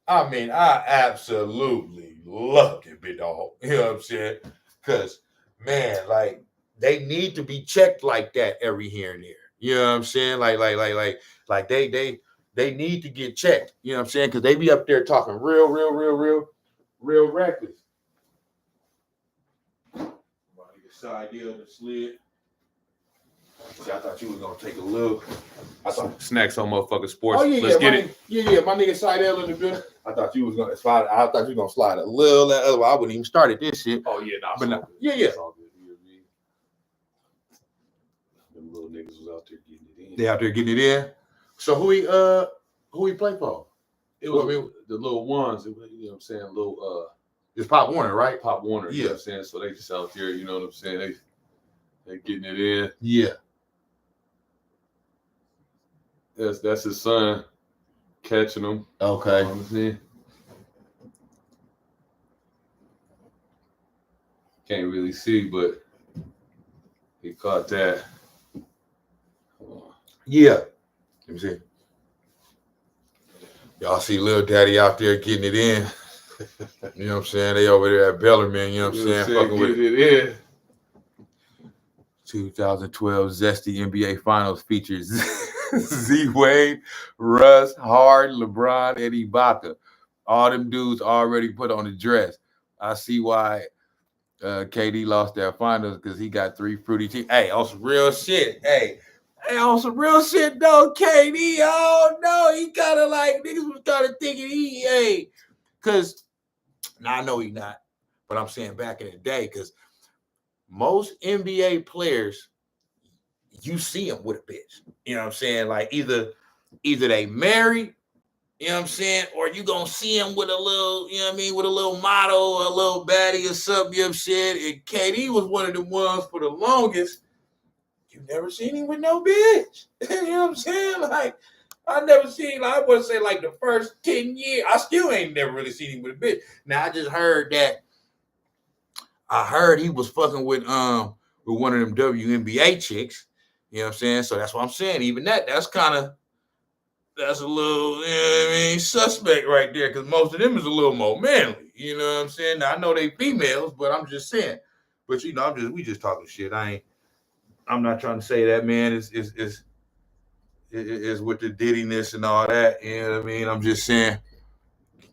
Speaker 1: I mean, I absolutely loved it, big dog. You know what I'm saying? Because, man, like, they need to be checked like that every here and there. You know what I'm saying? Like they need to get checked. You know what I'm saying? Because they be up there talking real reckless. Side deal of the Slid. See, I thought you was gonna take a look. I thought
Speaker 5: Snax on motherfucking Sportz.
Speaker 1: Oh yeah,
Speaker 5: Let's get it.
Speaker 1: My nigga Sidell in the building. I thought you was gonna slide. I thought you was gonna slide a little. Otherwise, I wouldn't even started this shit.
Speaker 5: Oh yeah,
Speaker 1: but no, yeah.
Speaker 5: It's all good. You know what I mean? Them little niggas was out there getting it in.
Speaker 1: They out there getting it in. So who he play for?
Speaker 5: It was the little ones. You know what I'm saying? Little
Speaker 1: it's Pop Warner, right?
Speaker 5: Pop Warner.
Speaker 1: Yeah.
Speaker 5: You know what I'm saying? So they just out there. You know what I'm saying? They getting it in.
Speaker 1: Yeah.
Speaker 5: That's his son catching them.
Speaker 1: Okay.
Speaker 5: You know what I'm saying? Can't really see, but he caught that.
Speaker 1: Yeah. Let me see. Y'all see Lil Daddy out there getting it in. You know what I'm saying? They over there at Bellarmine, you know what I'm saying? Fucking with
Speaker 5: it in.
Speaker 1: 2012 Zesty NBA Finals features Z Wade, Russ, Hard, LeBron, and Ibaka. All them dudes already put on the dress. I see why KD lost their finals because he got 3 fruity teams. Hey, on some real shit. Hey, on some real shit though, KD. Oh no, he kind of like niggas was kind of thinking because now I know he not, but I'm saying back in the day because most NBA players, you see them with a bitch. You know what I'm saying? Like either they married, you know what I'm saying, or you gonna see them with a little, you know what I mean, with a little model or a little baddie or something. You know what I'm saying? And KD was one of the ones for the longest. You never seen him with no bitch. You know what I'm saying? Like I never seen. Like, I wouldn't say like the first 10 years. I still ain't never really seen him with a bitch. Now I just heard that. I heard he was fucking with one of them WNBA chicks. You know what I'm saying? So that's what I'm saying. Even that's a little, you know what I mean, suspect right there, because most of them is a little more manly. You know what I'm saying? Now I know they females, but I'm just saying. But you know, we just talking shit. I'm not trying to say that man is with the dittiness and all that. You know what I mean? I'm just saying,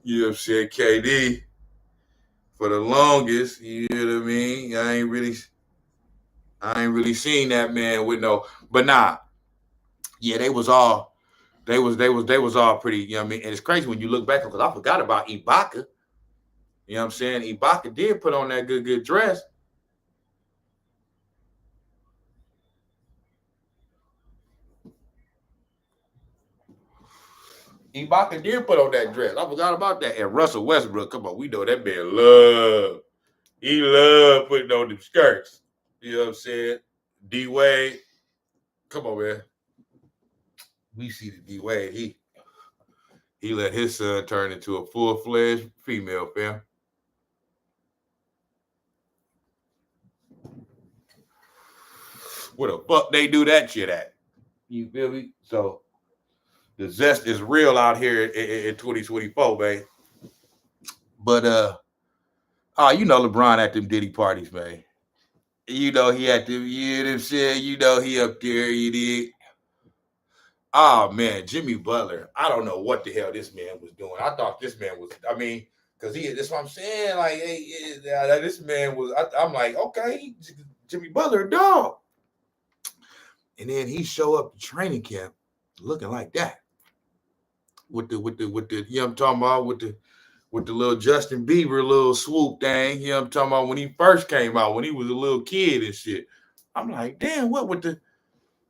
Speaker 1: you know what I'm saying, KD. For the longest, you know what I mean? I ain't really seen that man with no, but nah. Yeah, they was all pretty, you know what I mean? And it's crazy when you look back, because I forgot about Ibaka. You know what I'm saying? Ibaka did put on that good dress. Ibaka did put on that dress. I forgot about that. And Russell Westbrook, come on, we know that man love. He love putting on them skirts. You know what I'm saying? D-Wade, come on, man. We see the D-Wade. He let his son turn into a full-fledged female, fam. Where the fuck they do that shit at? You feel me? So the zest is real out here in 2024, man. But you know LeBron at them Diddy parties, man. You know he at them, you know what I'm saying? You know he up there, you did. Oh man, Jimmy Butler. I don't know what the hell this man was doing. I thought this man was, because that's what I'm saying. Like, this man was, I'm like, okay, Jimmy Butler, dog. And then he show up to training camp looking like that. With the, you know what I'm talking about, with the little Justin Bieber little swoop thing, you know what I'm talking about, when he first came out, when he was a little kid and shit. I'm like, damn, what with the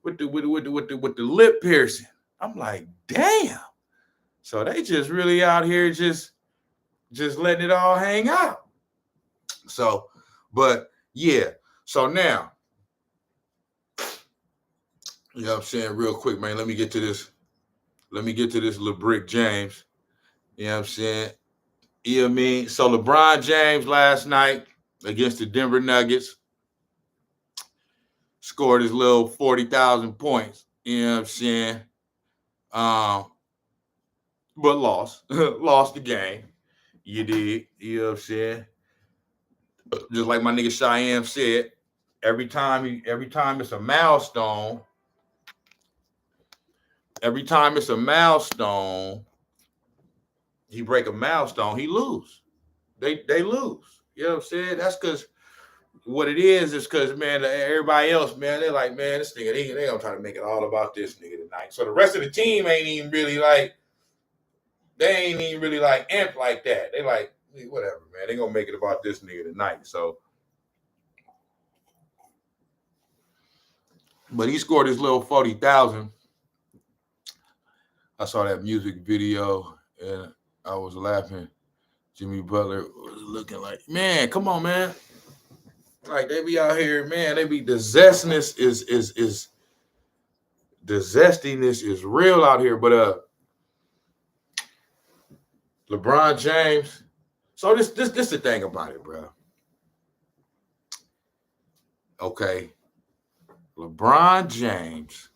Speaker 1: lip piercing? I'm like, damn. So they just really out here just letting it all hang out. So, but yeah. So now, you know what I'm saying, real quick, man. Let me get to this LeBrick James. You know what I'm saying? You know what I mean? So LeBron James last night against the Denver Nuggets scored his little 40,000 points. You know what I'm saying? But lost. Lost the game. You did. You know what I'm saying? Just like my nigga Cheyenne said, every time it's a milestone, he break a milestone, he lose. They lose. You know what I'm saying? That's because what it is because, man, everybody else, man, they're like, man, this nigga, they gonna try to make it all about this nigga tonight. So the rest of the team ain't even really amped like that. They like, whatever, man. They gonna make it about this nigga tonight. So, but he scored his little 40,000. I saw that music video and I was laughing. Jimmy Butler was looking like, man, come on, man. Like they be out here, man. They be the zestiness is real out here. But LeBron James. So this the thing about it, bro. Okay, LeBron James.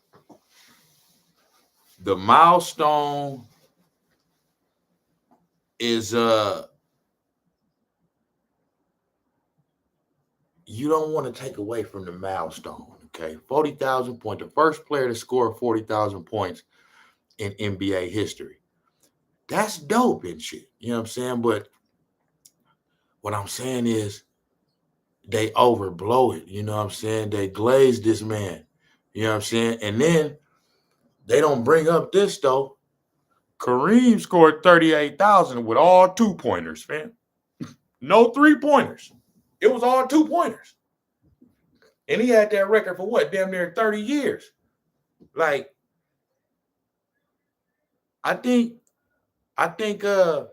Speaker 1: The milestone is you don't want to take away from the milestone, okay? 40,000 points. The first player to score 40,000 points in NBA history. That's dope and shit. You know what I'm saying? But what I'm saying is they overblow it. You know what I'm saying? They glaze this man. You know what I'm saying? And then they don't bring up this, though. Kareem scored 38,000 with all 2-pointers, man. No 3-pointers. It was all 2-pointers. And he had that record for what? Damn near 30 years. Like, I think LeBron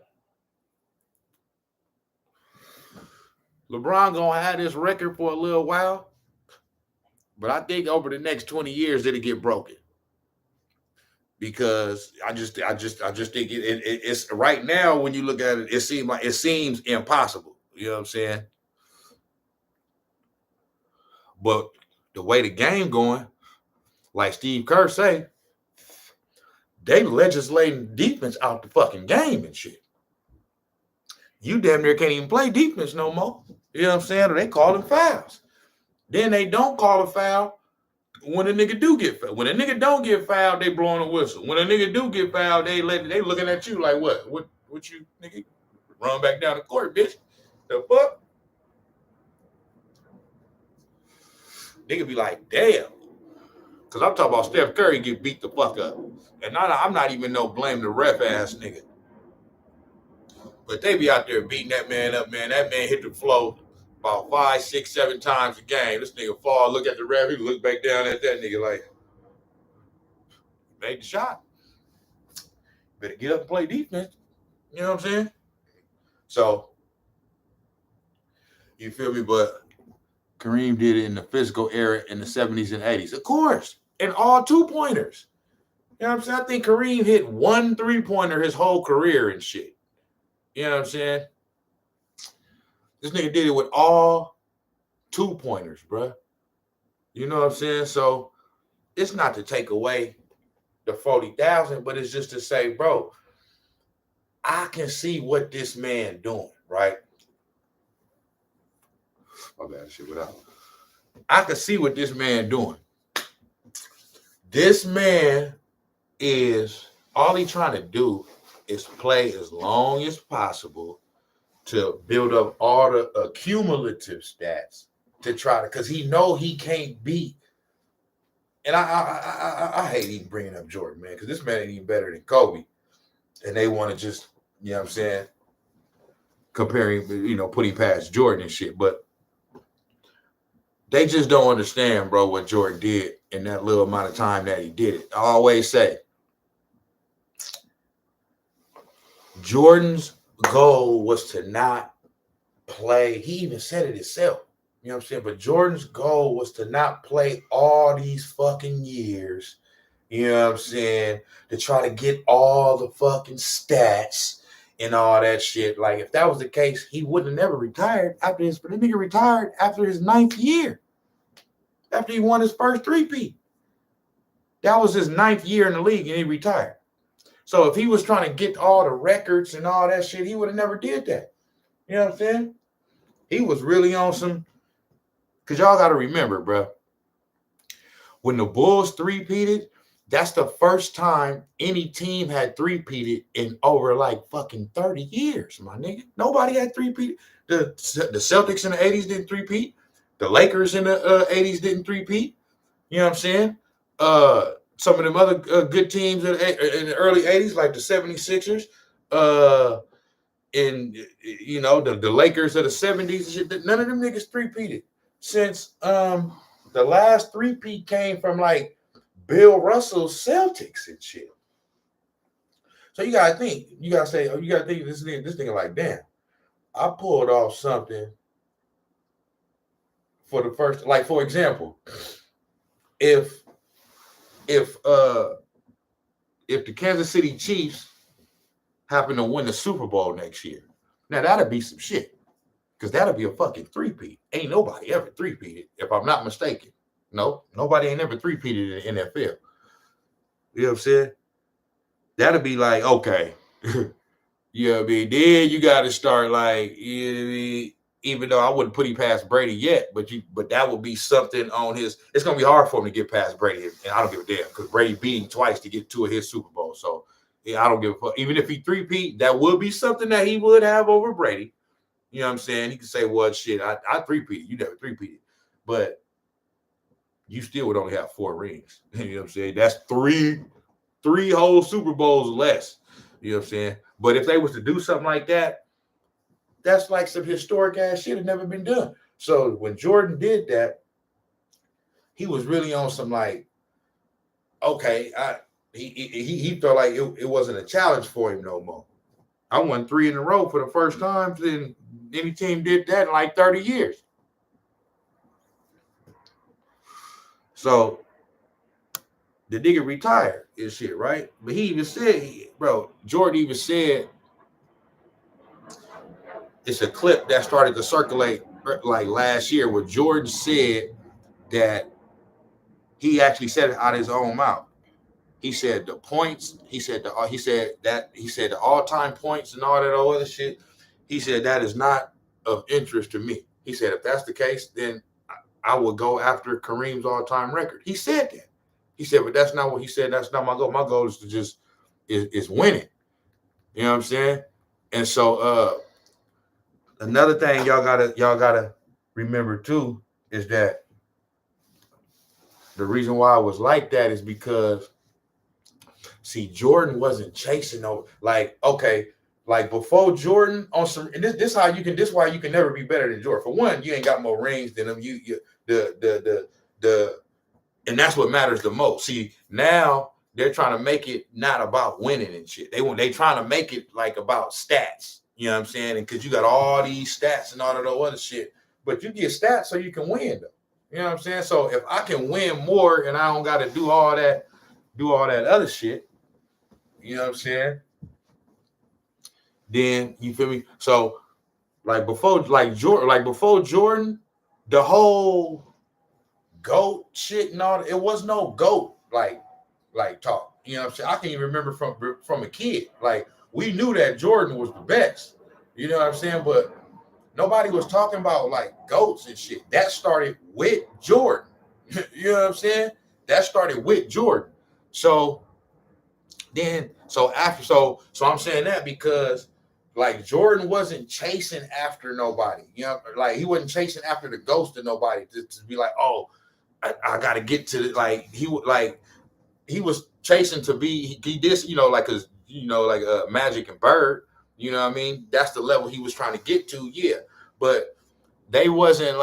Speaker 1: gonna have this record for a little while. But I think over the next 20 years it'll get broken. Because I just think it's right now when you look at it, it seems impossible. You know what I'm saying? But the way the game going, like Steve Kerr say, they legislating defense out the fucking game and shit. You damn near can't even play defense no more. You know what I'm saying? Or they call them fouls. Then they don't call a foul when a nigga do get fouled. When a nigga don't get fouled, they blowing a whistle. When a nigga do get fouled, they looking at you like what? What you nigga? Run back down the court, bitch. The fuck? Nigga be like, damn. Because I'm talking about Steph Curry get beat the fuck up. And I'm not even blame the ref ass nigga. But they be out there beating that man up, man. That man hit the floor about 5, 6, 7 times a game. This nigga fall, look at the ref, he look back down at that nigga like, made the shot. better get up and play defense. You know what I'm saying? So, you feel me? But Kareem did it in the physical era in the 70s and 80s. Of course. And all 2-pointers. You know what I'm saying? I think Kareem hit 1 3-pointer his whole career and shit. You know what I'm saying? This nigga did it with all 2-pointers, bro. You know what I'm saying? So it's not to take away the 40,000, but it's just to say, bro, I can see what this man doing, right? My bad, shit without. I can see what this man doing. This man is, all he trying to do is play as long as possible to build up all the accumulative stats to try to, because he know he can't beat. And I hate even bringing up Jordan, man, because this man ain't even better than Kobe. And they want to just, you know what I'm saying, comparing, you know, putting past Jordan and shit. But they just don't understand, bro, what Jordan did in that little amount of time that he did it. I always say, Jordan's goal was to not play. He even said it himself. You know what I'm saying? But Jordan's goal was to not play all these fucking years, you know what I'm saying, to try to get all the fucking stats and all that shit. Like, if that was the case, he would have never retired after his, but the nigga retired after his 9th year, after he won his first 3-peat. That was his 9th year in the league, and he retired. So if he was trying to get all the records and all that shit, he would have never did that. You know what I'm saying? He was really on some, because y'all got to remember, bro, when the Bulls 3-peated, that's the first time any team had 3-peated in over like fucking 30 years, my nigga. Nobody had 3-peated. The Celtics in the 80s didn't 3-peat. The Lakers in the 80s didn't 3-peat. You know what I'm saying? Some of them other good teams in the early 80s, like the 76ers, and, you know, the Lakers of the 70s, shit, none of them niggas 3-peated. Since the last 3-peat came from like Bill Russell's Celtics and shit. So you gotta think, you gotta say, you gotta think this nigga like, damn, I pulled off something for the first, like, for example, if the Kansas City Chiefs happen to win the Super Bowl next year, now that'd be some shit. Because that'll be a fucking 3-peat. Ain't nobody ever 3-peated, if I'm not mistaken. No, nobody ain't ever 3-peated in the NFL. You know what I'm saying? That'll be like, okay. You know what I mean? Then you got to start like, you know what I mean? Even though I wouldn't put him past Brady yet, but that would be something on his. It's going to be hard for him to get past Brady, and I don't give a damn, because Brady beat him twice to get 2 of his Super Bowls. So, yeah, I don't give a fuck. Even if he 3-peat, that would be something that he would have over Brady. You know what I'm saying? He can say, well, shit, I 3-peated. You never 3-peated. But you still would only have 4 rings. You know what I'm saying? That's three whole Super Bowls less. You know what I'm saying? But if they was to do something like that, that's like some historic ass shit had never been done. So when Jordan did that, he was really on some like, okay, he felt like it wasn't a challenge for him no more. I won 3 in a row for the first time. Then any team did that in like 30 years. So the nigga retired and shit, right? But he even said, Jordan even said, it's a clip that started to circulate like last year where Jordan said that he actually said it out of his own mouth. He said the points, he said the all-time points and all that other shit. He said that is not of interest to me. He said if that's the case, then I will go after Kareem's all-time record. He said that. He said, but that's not what he said. That's not my goal. My goal is to just is winning. You know what I'm saying? And so another thing y'all gotta remember too is that the reason why I was like that is because, see, Jordan wasn't chasing over, like, okay, like before Jordan on some, and this why you can never be better than Jordan. For one, you ain't got more rings than him. And that's what matters the most. See, now they're trying to make it not about winning and shit. They trying to make it like about stats. You know what I'm saying? And because you got all these stats and all of that other shit, but you get stats so you can win though. You know what I'm saying? So if I can win more and I don't got to do all that other shit, you know what I'm saying? Then you feel me? So before Jordan, the whole GOAT shit and all, it was no GOAT like talk. You know what I'm saying? I can even remember from a kid. Like we knew that Jordan was the best. You know what I'm saying? But nobody was talking about like GOATs and shit. That started with Jordan. You know what I'm saying? That started with Jordan. So I'm saying that because like Jordan wasn't chasing after nobody. You know, like he wasn't chasing after the ghost of nobody to be like, oh, I got to get to like he was chasing to be he did, you know, like Magic and Bird. You know what I mean? That's the level he was trying to get to, yeah. But they wasn't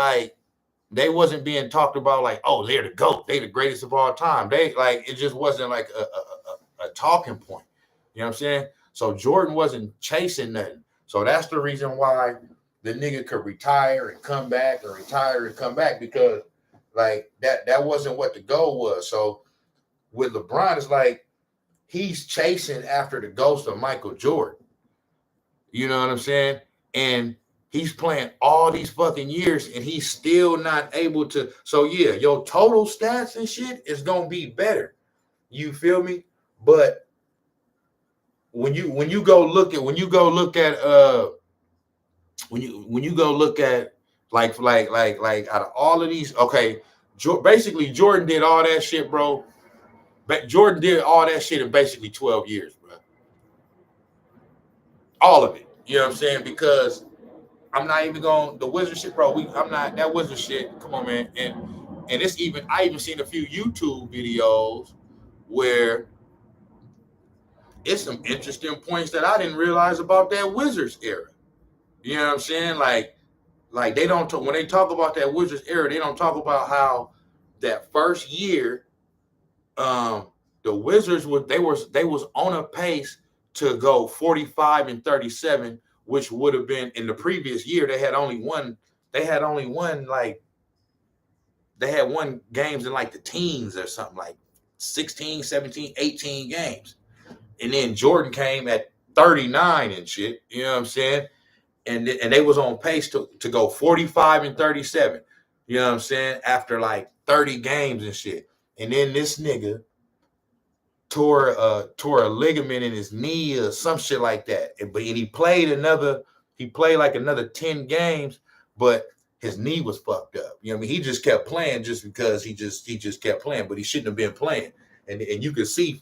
Speaker 1: being talked about like, oh, they're the GOAT, they the greatest of all time. They like it just wasn't like a talking point. You know what I'm saying? So Jordan wasn't chasing nothing. So that's the reason why the nigga could retire and come back or retire and come back, because like that wasn't what the goal was. So with LeBron, it's like he's chasing after the ghost of Michael Jordan. You know what I'm saying? And he's playing all these fucking years and he's still not able to. So yeah, your total stats and shit is gonna be better. You feel me? But when you go look at like out of all of these, okay, basically Jordan did all that shit, bro. Jordan did all that shit in basically 12 years, bro. All of it. You know what I'm saying? Because I'm not even going the Wizard shit, bro. I'm not that Wizard shit. Come on, man. And it's even I even seen a few YouTube videos where it's some interesting points that I didn't realize about that Wizards era. You know what I'm saying? Like they don't talk when they talk about that Wizards era, they don't talk about how that first year, the Wizards was on a pace to go 45-37, which would have been in the previous year. They had won games in like the teens or something, like 16, 17, 18 games. And then Jordan came at 39 and shit. You know what I'm saying? And they was on pace to go 45-37. You know what I'm saying? After like 30 games and shit. And then this nigga tore a ligament in his knee or some shit like that. And he played like another 10 games, but his knee was fucked up. You know what I mean? He just kept playing just because he just kept playing, but he shouldn't have been playing. And you can see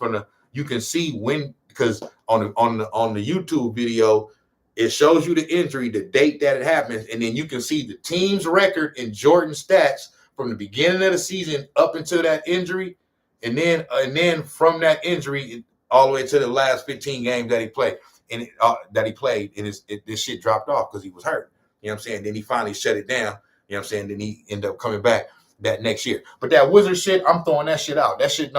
Speaker 1: when, because on the YouTube video, it shows you the injury, the date that it happens, and then you can see the team's record in Jordan stats from the beginning of the season up until that injury. And then from that injury all the way to the last 15 games that he played, and this shit dropped off because he was hurt. You know what I'm saying? Then he finally shut it down. You know what I'm saying? Then he ended up coming back that next year. But that Wizard shit, I'm throwing that shit out. That shit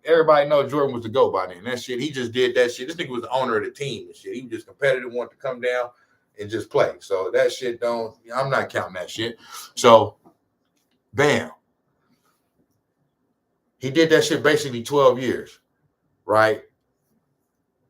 Speaker 1: everybody know Jordan was the GOAT by then. That shit, he just did that shit. This nigga was the owner of the team and shit. He was just competitive, wanted to come down and just play. So that shit I'm not counting that shit. So, bam. He did that shit basically 12 years, right?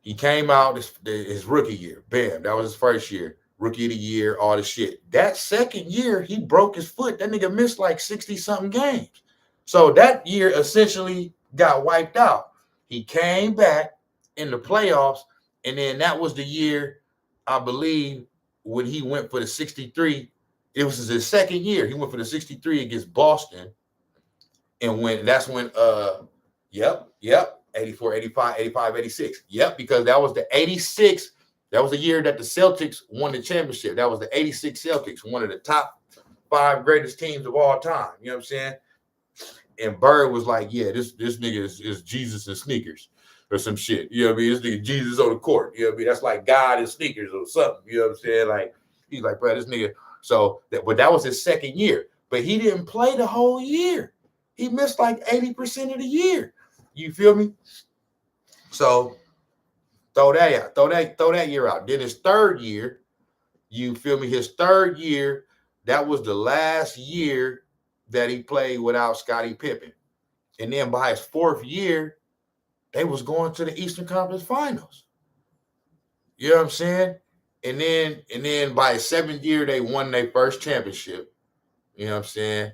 Speaker 1: He came out his rookie year. Bam, that was his first year. Rookie of the year, all this shit. That second year, he broke his foot. That nigga missed like 60-something games. So that year essentially got wiped out. He came back in the playoffs, and then that was the year, I believe, when he went for the 63. It was his second year. He went for the 63 against Boston. And that's when 84, 85, 85, 86. Yep, because that was the 86. That was the year that the Celtics won the championship. That was the 86 Celtics, one of the top 5 greatest teams of all time. You know what I'm saying? And Bird was like, yeah, this nigga is Jesus and sneakers or some shit. You know what I mean? This nigga Jesus on the court. You know what I mean? That's like God and sneakers or something. You know what I'm saying? Like, he's like, bro, this nigga. So, but that was his second year. But he didn't play the whole year. He missed like 80% of the year. You feel me? So throw that out. Throw that year out. Then his third year, you feel me? His third year, that was the last year that he played without Scottie Pippen. And then by his fourth year, they was going to the Eastern Conference Finals. You know what I'm saying? And then by his seventh year, they won their first championship. You know what I'm saying?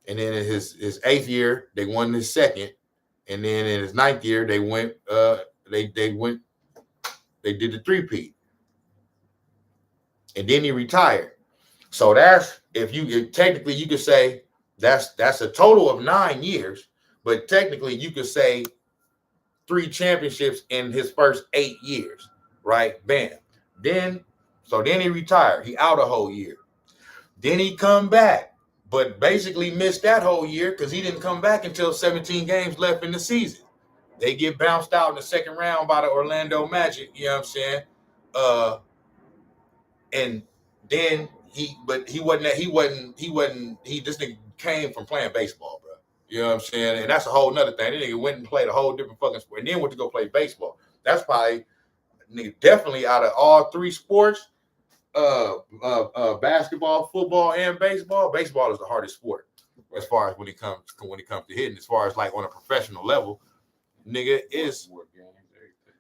Speaker 1: And then in his eighth year, they won his second. And then in his ninth year, they went they did the three-peat. And then he retired. So that's technically you could say that's a total of 9 years, but technically you could say 3 championships in his first 8 years, right? Bam. Then he retired. He out a whole year. Then he come back, but basically missed that whole year because he didn't come back until 17 games left in the season. They get bounced out in the second round by the Orlando Magic, you know what I'm saying? And then this nigga came from playing baseball, bro. You know what I'm saying? And that's a whole nother thing. That nigga went and played a whole different fucking sport and then went to go play baseball. That's probably definitely out of all 3 sports, basketball, football, and baseball. Baseball is the hardest sport as far as when it comes to hitting. As far as like on a professional level, nigga, is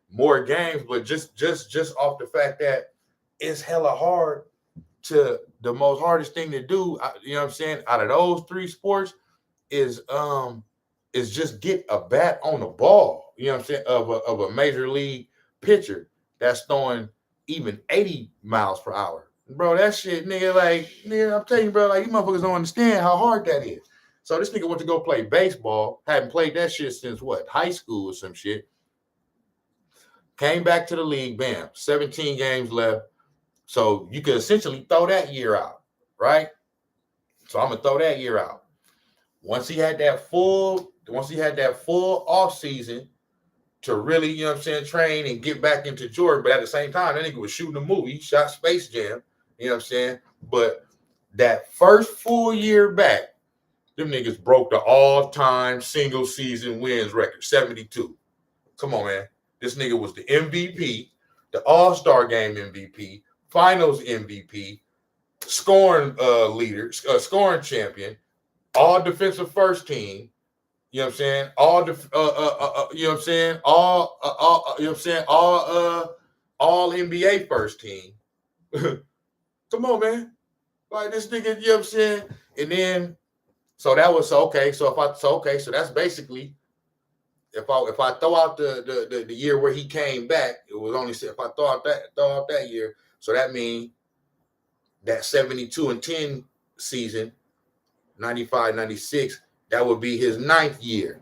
Speaker 1: more games, but just off the fact that it's hella hard to the most hardest thing to do. You know what I'm saying? Out of those 3 sports, is just get a bat on the ball. You know what I'm saying? Of a major league pitcher that's throwing even 80 miles per hour. Bro, that shit, nigga, I'm telling you, bro, like, you motherfuckers don't understand how hard that is. So this nigga went to go play baseball, hadn't played that shit since what, high school or some shit. Came back to the league, bam, 17 games left. So you could essentially throw that year out, right? So I'm gonna throw that year out. Once he had that full off season to really, you know what I'm saying, train and get back into Jordan, but at the same time, that nigga was shooting a movie, he shot Space Jam, you know what I'm saying? But that first full year back, them niggas broke the all-time single season wins record, 72. Come on, man. This nigga was the MVP, the All-Star Game MVP, Finals MVP, scoring leader, scoring champion, all defensive first team. You know what I'm saying? All you know what I'm saying? All you know what I'm saying? All NBA first team. Come on, man. Like this nigga, you know what I'm saying? And then so that was okay. So that's basically if I throw out the year where he came back, it was only if I throw out that year. So that means that 72-10 season, 95-96, that would be his 9th year,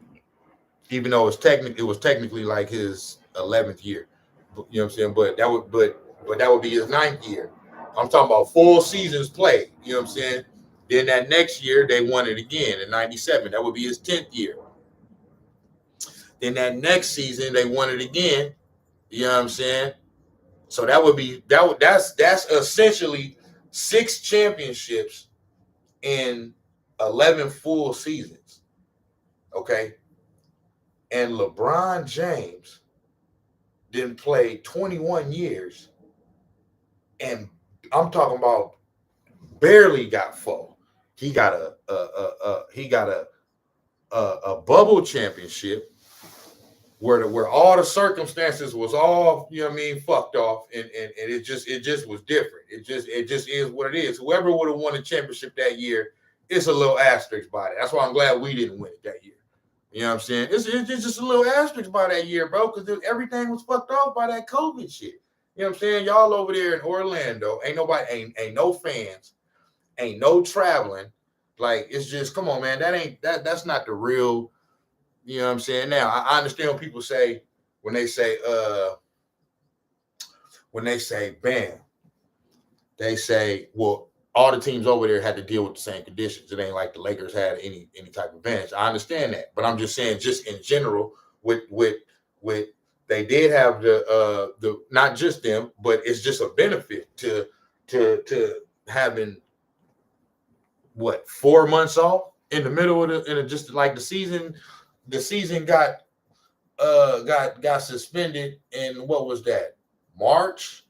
Speaker 1: even though it was technically like his 11th year. You know what I'm saying? But that would be his 9th year. I'm talking about full seasons played. You know what I'm saying? Then that next year they won it again in 97. That would be his 10th year. Then that next season they won it again. You know what I'm saying? So that's essentially 6 championships in 11 full seasons. Okay. And LeBron James didn't play 21 years. And I'm talking about barely got full. He got a bubble championship where all the circumstances was all, you know what I mean, fucked off, and it just was different. It just is what it is. Whoever would have won the championship that year, it's a little asterisk by that. That's why I'm glad we didn't win it that year. You know what I'm saying? It's just a little asterisk by that year, bro, because everything was fucked off by that COVID shit. You know what I'm saying? Y'all over there in Orlando, ain't nobody, ain't no fans, ain't no traveling. Like, it's just, come on, man, that's not the real. You know what I'm saying? Now, I understand when people say, when they say, bam, they say, well, all the teams over there had to deal with the same conditions. It ain't like the Lakers had any type of advantage. I understand that. But I'm just saying, just in general, with they did have the not just them, but it's just a benefit to having what, 4 months off in the middle of just like the season got got suspended in what was that? March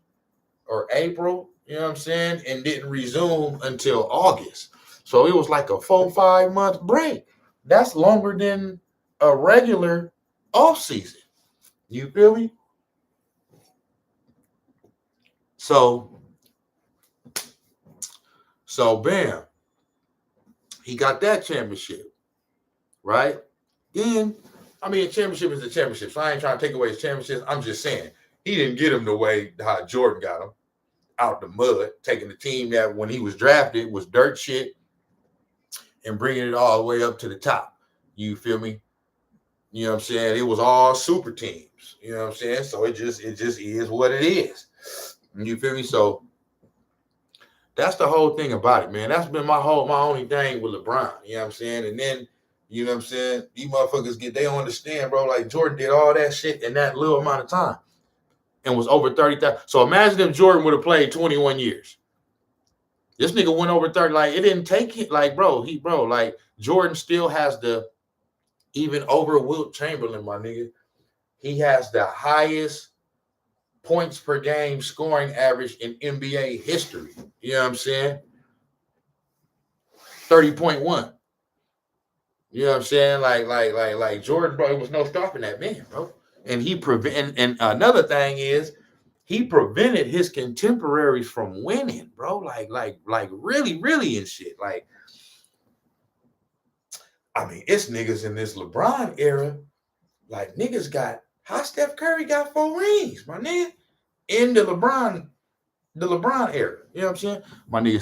Speaker 1: or April, you know what I'm saying? And didn't resume until August. So it was like a 4-5 month break. That's longer than a regular off season. You feel me? So bam, he got that championship, right? Then, I mean, a championship is a championship. So I ain't trying to take away his championships. I'm just saying he didn't get him the way how Jordan got him out the mud, taking the team that when he was drafted was dirt shit and bringing it all the way up to the top. You feel me? You know what I'm saying? It was all super teams. You know what I'm saying? So it just is what it is. You feel me? So that's the whole thing about it, man. That's been my only thing with LeBron. You know what I'm saying? And then, you know what I'm saying? These motherfuckers they don't understand, bro. Like Jordan did all that shit in that little amount of time and was over 30,000. So imagine if Jordan would have played 21 years. This nigga went over 30. Like, it didn't take it. Like, like Jordan still has even over Wilt Chamberlain, my nigga. He has the highest points per game scoring average in NBA history. You know what I'm saying? 30.1. You know what I'm saying? Like Jordan, bro, it was no stopping that man, bro. And and another thing is he prevented his contemporaries from winning, bro. Like really, really and shit. Like, I mean, it's niggas in this LeBron era. Like niggas got how Steph Curry got 4 rings, my nigga. In the LeBron era. You know what I'm saying? My nigga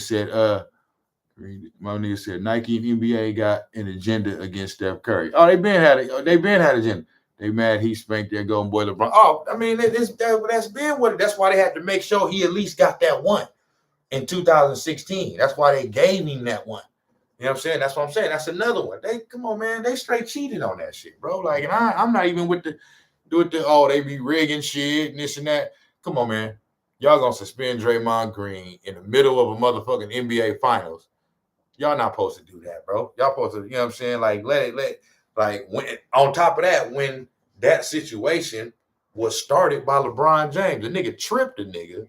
Speaker 1: said Nike and NBA got an agenda against Steph Curry. Oh, they been had agenda. They mad he spanked their golden boy LeBron. Oh, I mean, that's been what. That's why they had to make sure he at least got that one in 2016. That's why they gave him that one. You know what I'm saying? That's what I'm saying. That's another one. Come on, man. They straight cheated on that shit, bro. Like, and I'm not even with they be rigging shit and this and that. Come on, man. Y'all gonna suspend Draymond Green in the middle of a motherfucking NBA finals. Y'all not supposed to do that, bro. Y'all supposed to, you know what I'm saying? Like, like when on top of that, when that situation was started by LeBron James, the nigga tripped the nigga.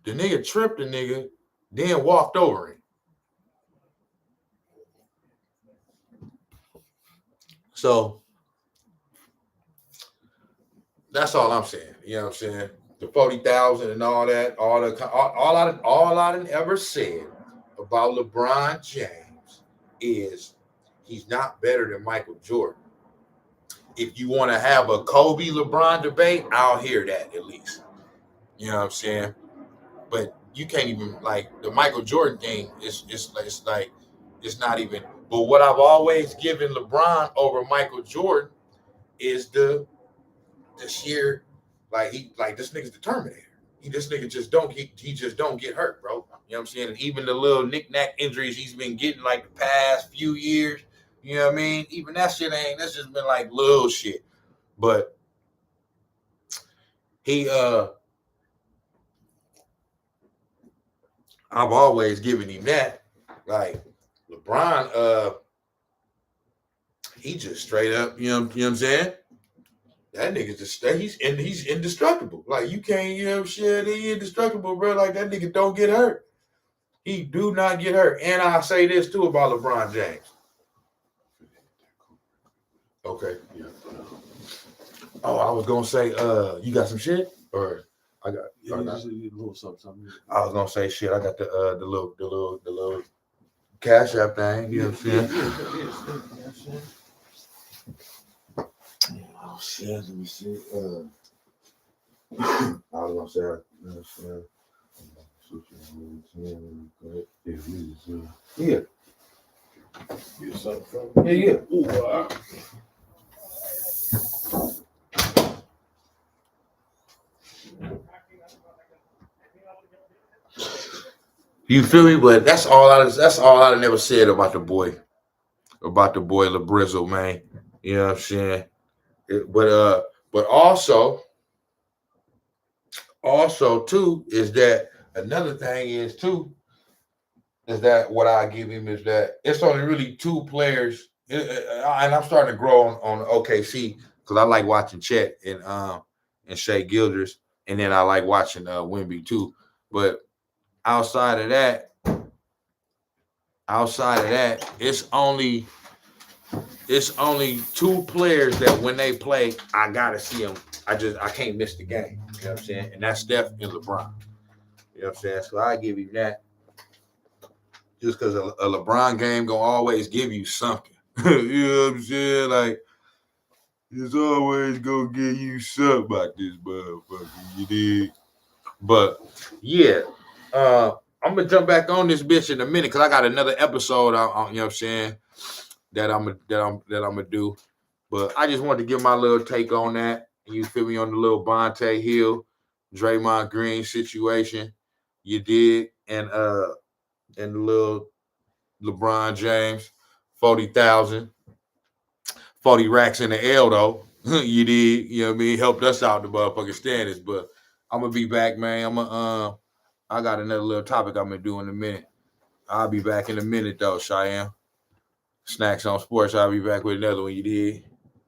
Speaker 1: The nigga tripped the nigga, then walked over him. So that's all I'm saying. You know what I'm saying? The 40,000 and all that, all I done ever said about LeBron James is he's not better than Michael Jordan. If you want to have a Kobe LeBron debate, I'll hear that at least. You know what I'm saying? But you can't even, like, the Michael Jordan thing it's not even. But what I've always given LeBron over Michael Jordan is the sheer, this nigga's the Terminator. This nigga just don't get hurt, bro. You know what I'm saying? And even the little knick-knack injuries he's been getting like the past few years, you know what I mean? Even that shit that's just been like little shit. But I've always given him that. Like LeBron, he just straight up, you know what I'm saying? That nigga he's indestructible. Like you can't, you know, shit, he indestructible, bro. Like that nigga don't get hurt. He do not get hurt. And I'll say this too about LeBron James. Okay. Yeah. Oh, I was gonna say, you got some shit? Or I got a little something. I was gonna say shit. I got the little Cash App thing, you know what I'm saying? Oh shit, let me see. I was gonna say, yeah. Yeah. Ooh, you feel me? But that's all I never said about the boy LeBrizzle, man. You know what I'm saying? But also too is that another thing is that what I give him is that it's only really 2 players And I'm starting to grow on OKC because I like watching Chet and Shea Gilders, and then I like watching Wemby too. But outside of that, it's only two players that when they play, I gotta see them. I can't miss the game. You know what I'm saying? And that's Steph and LeBron. You know what I'm saying? So I give you that. Just because a LeBron game gonna always give you something. You know what I'm saying? Like, it's always gonna give you something about this motherfucker. You dig? But yeah, I'm gonna jump back on this bitch in a minute because I got another episode. You know what I'm saying? That I'm gonna do. But I just wanted to give my little take on that. You feel me on the little Bonta Hill, Draymond Green situation. You did, and the little LeBron James, 40,000, 40 racks in the L though. You did, you know what I mean? Helped us out the motherfucking standards. But I'm gonna be back, man. I got another little topic I'm gonna do in a minute. I'll be back in a minute though, Cheyenne. Snax on Sports. I'll be back with another one. You did.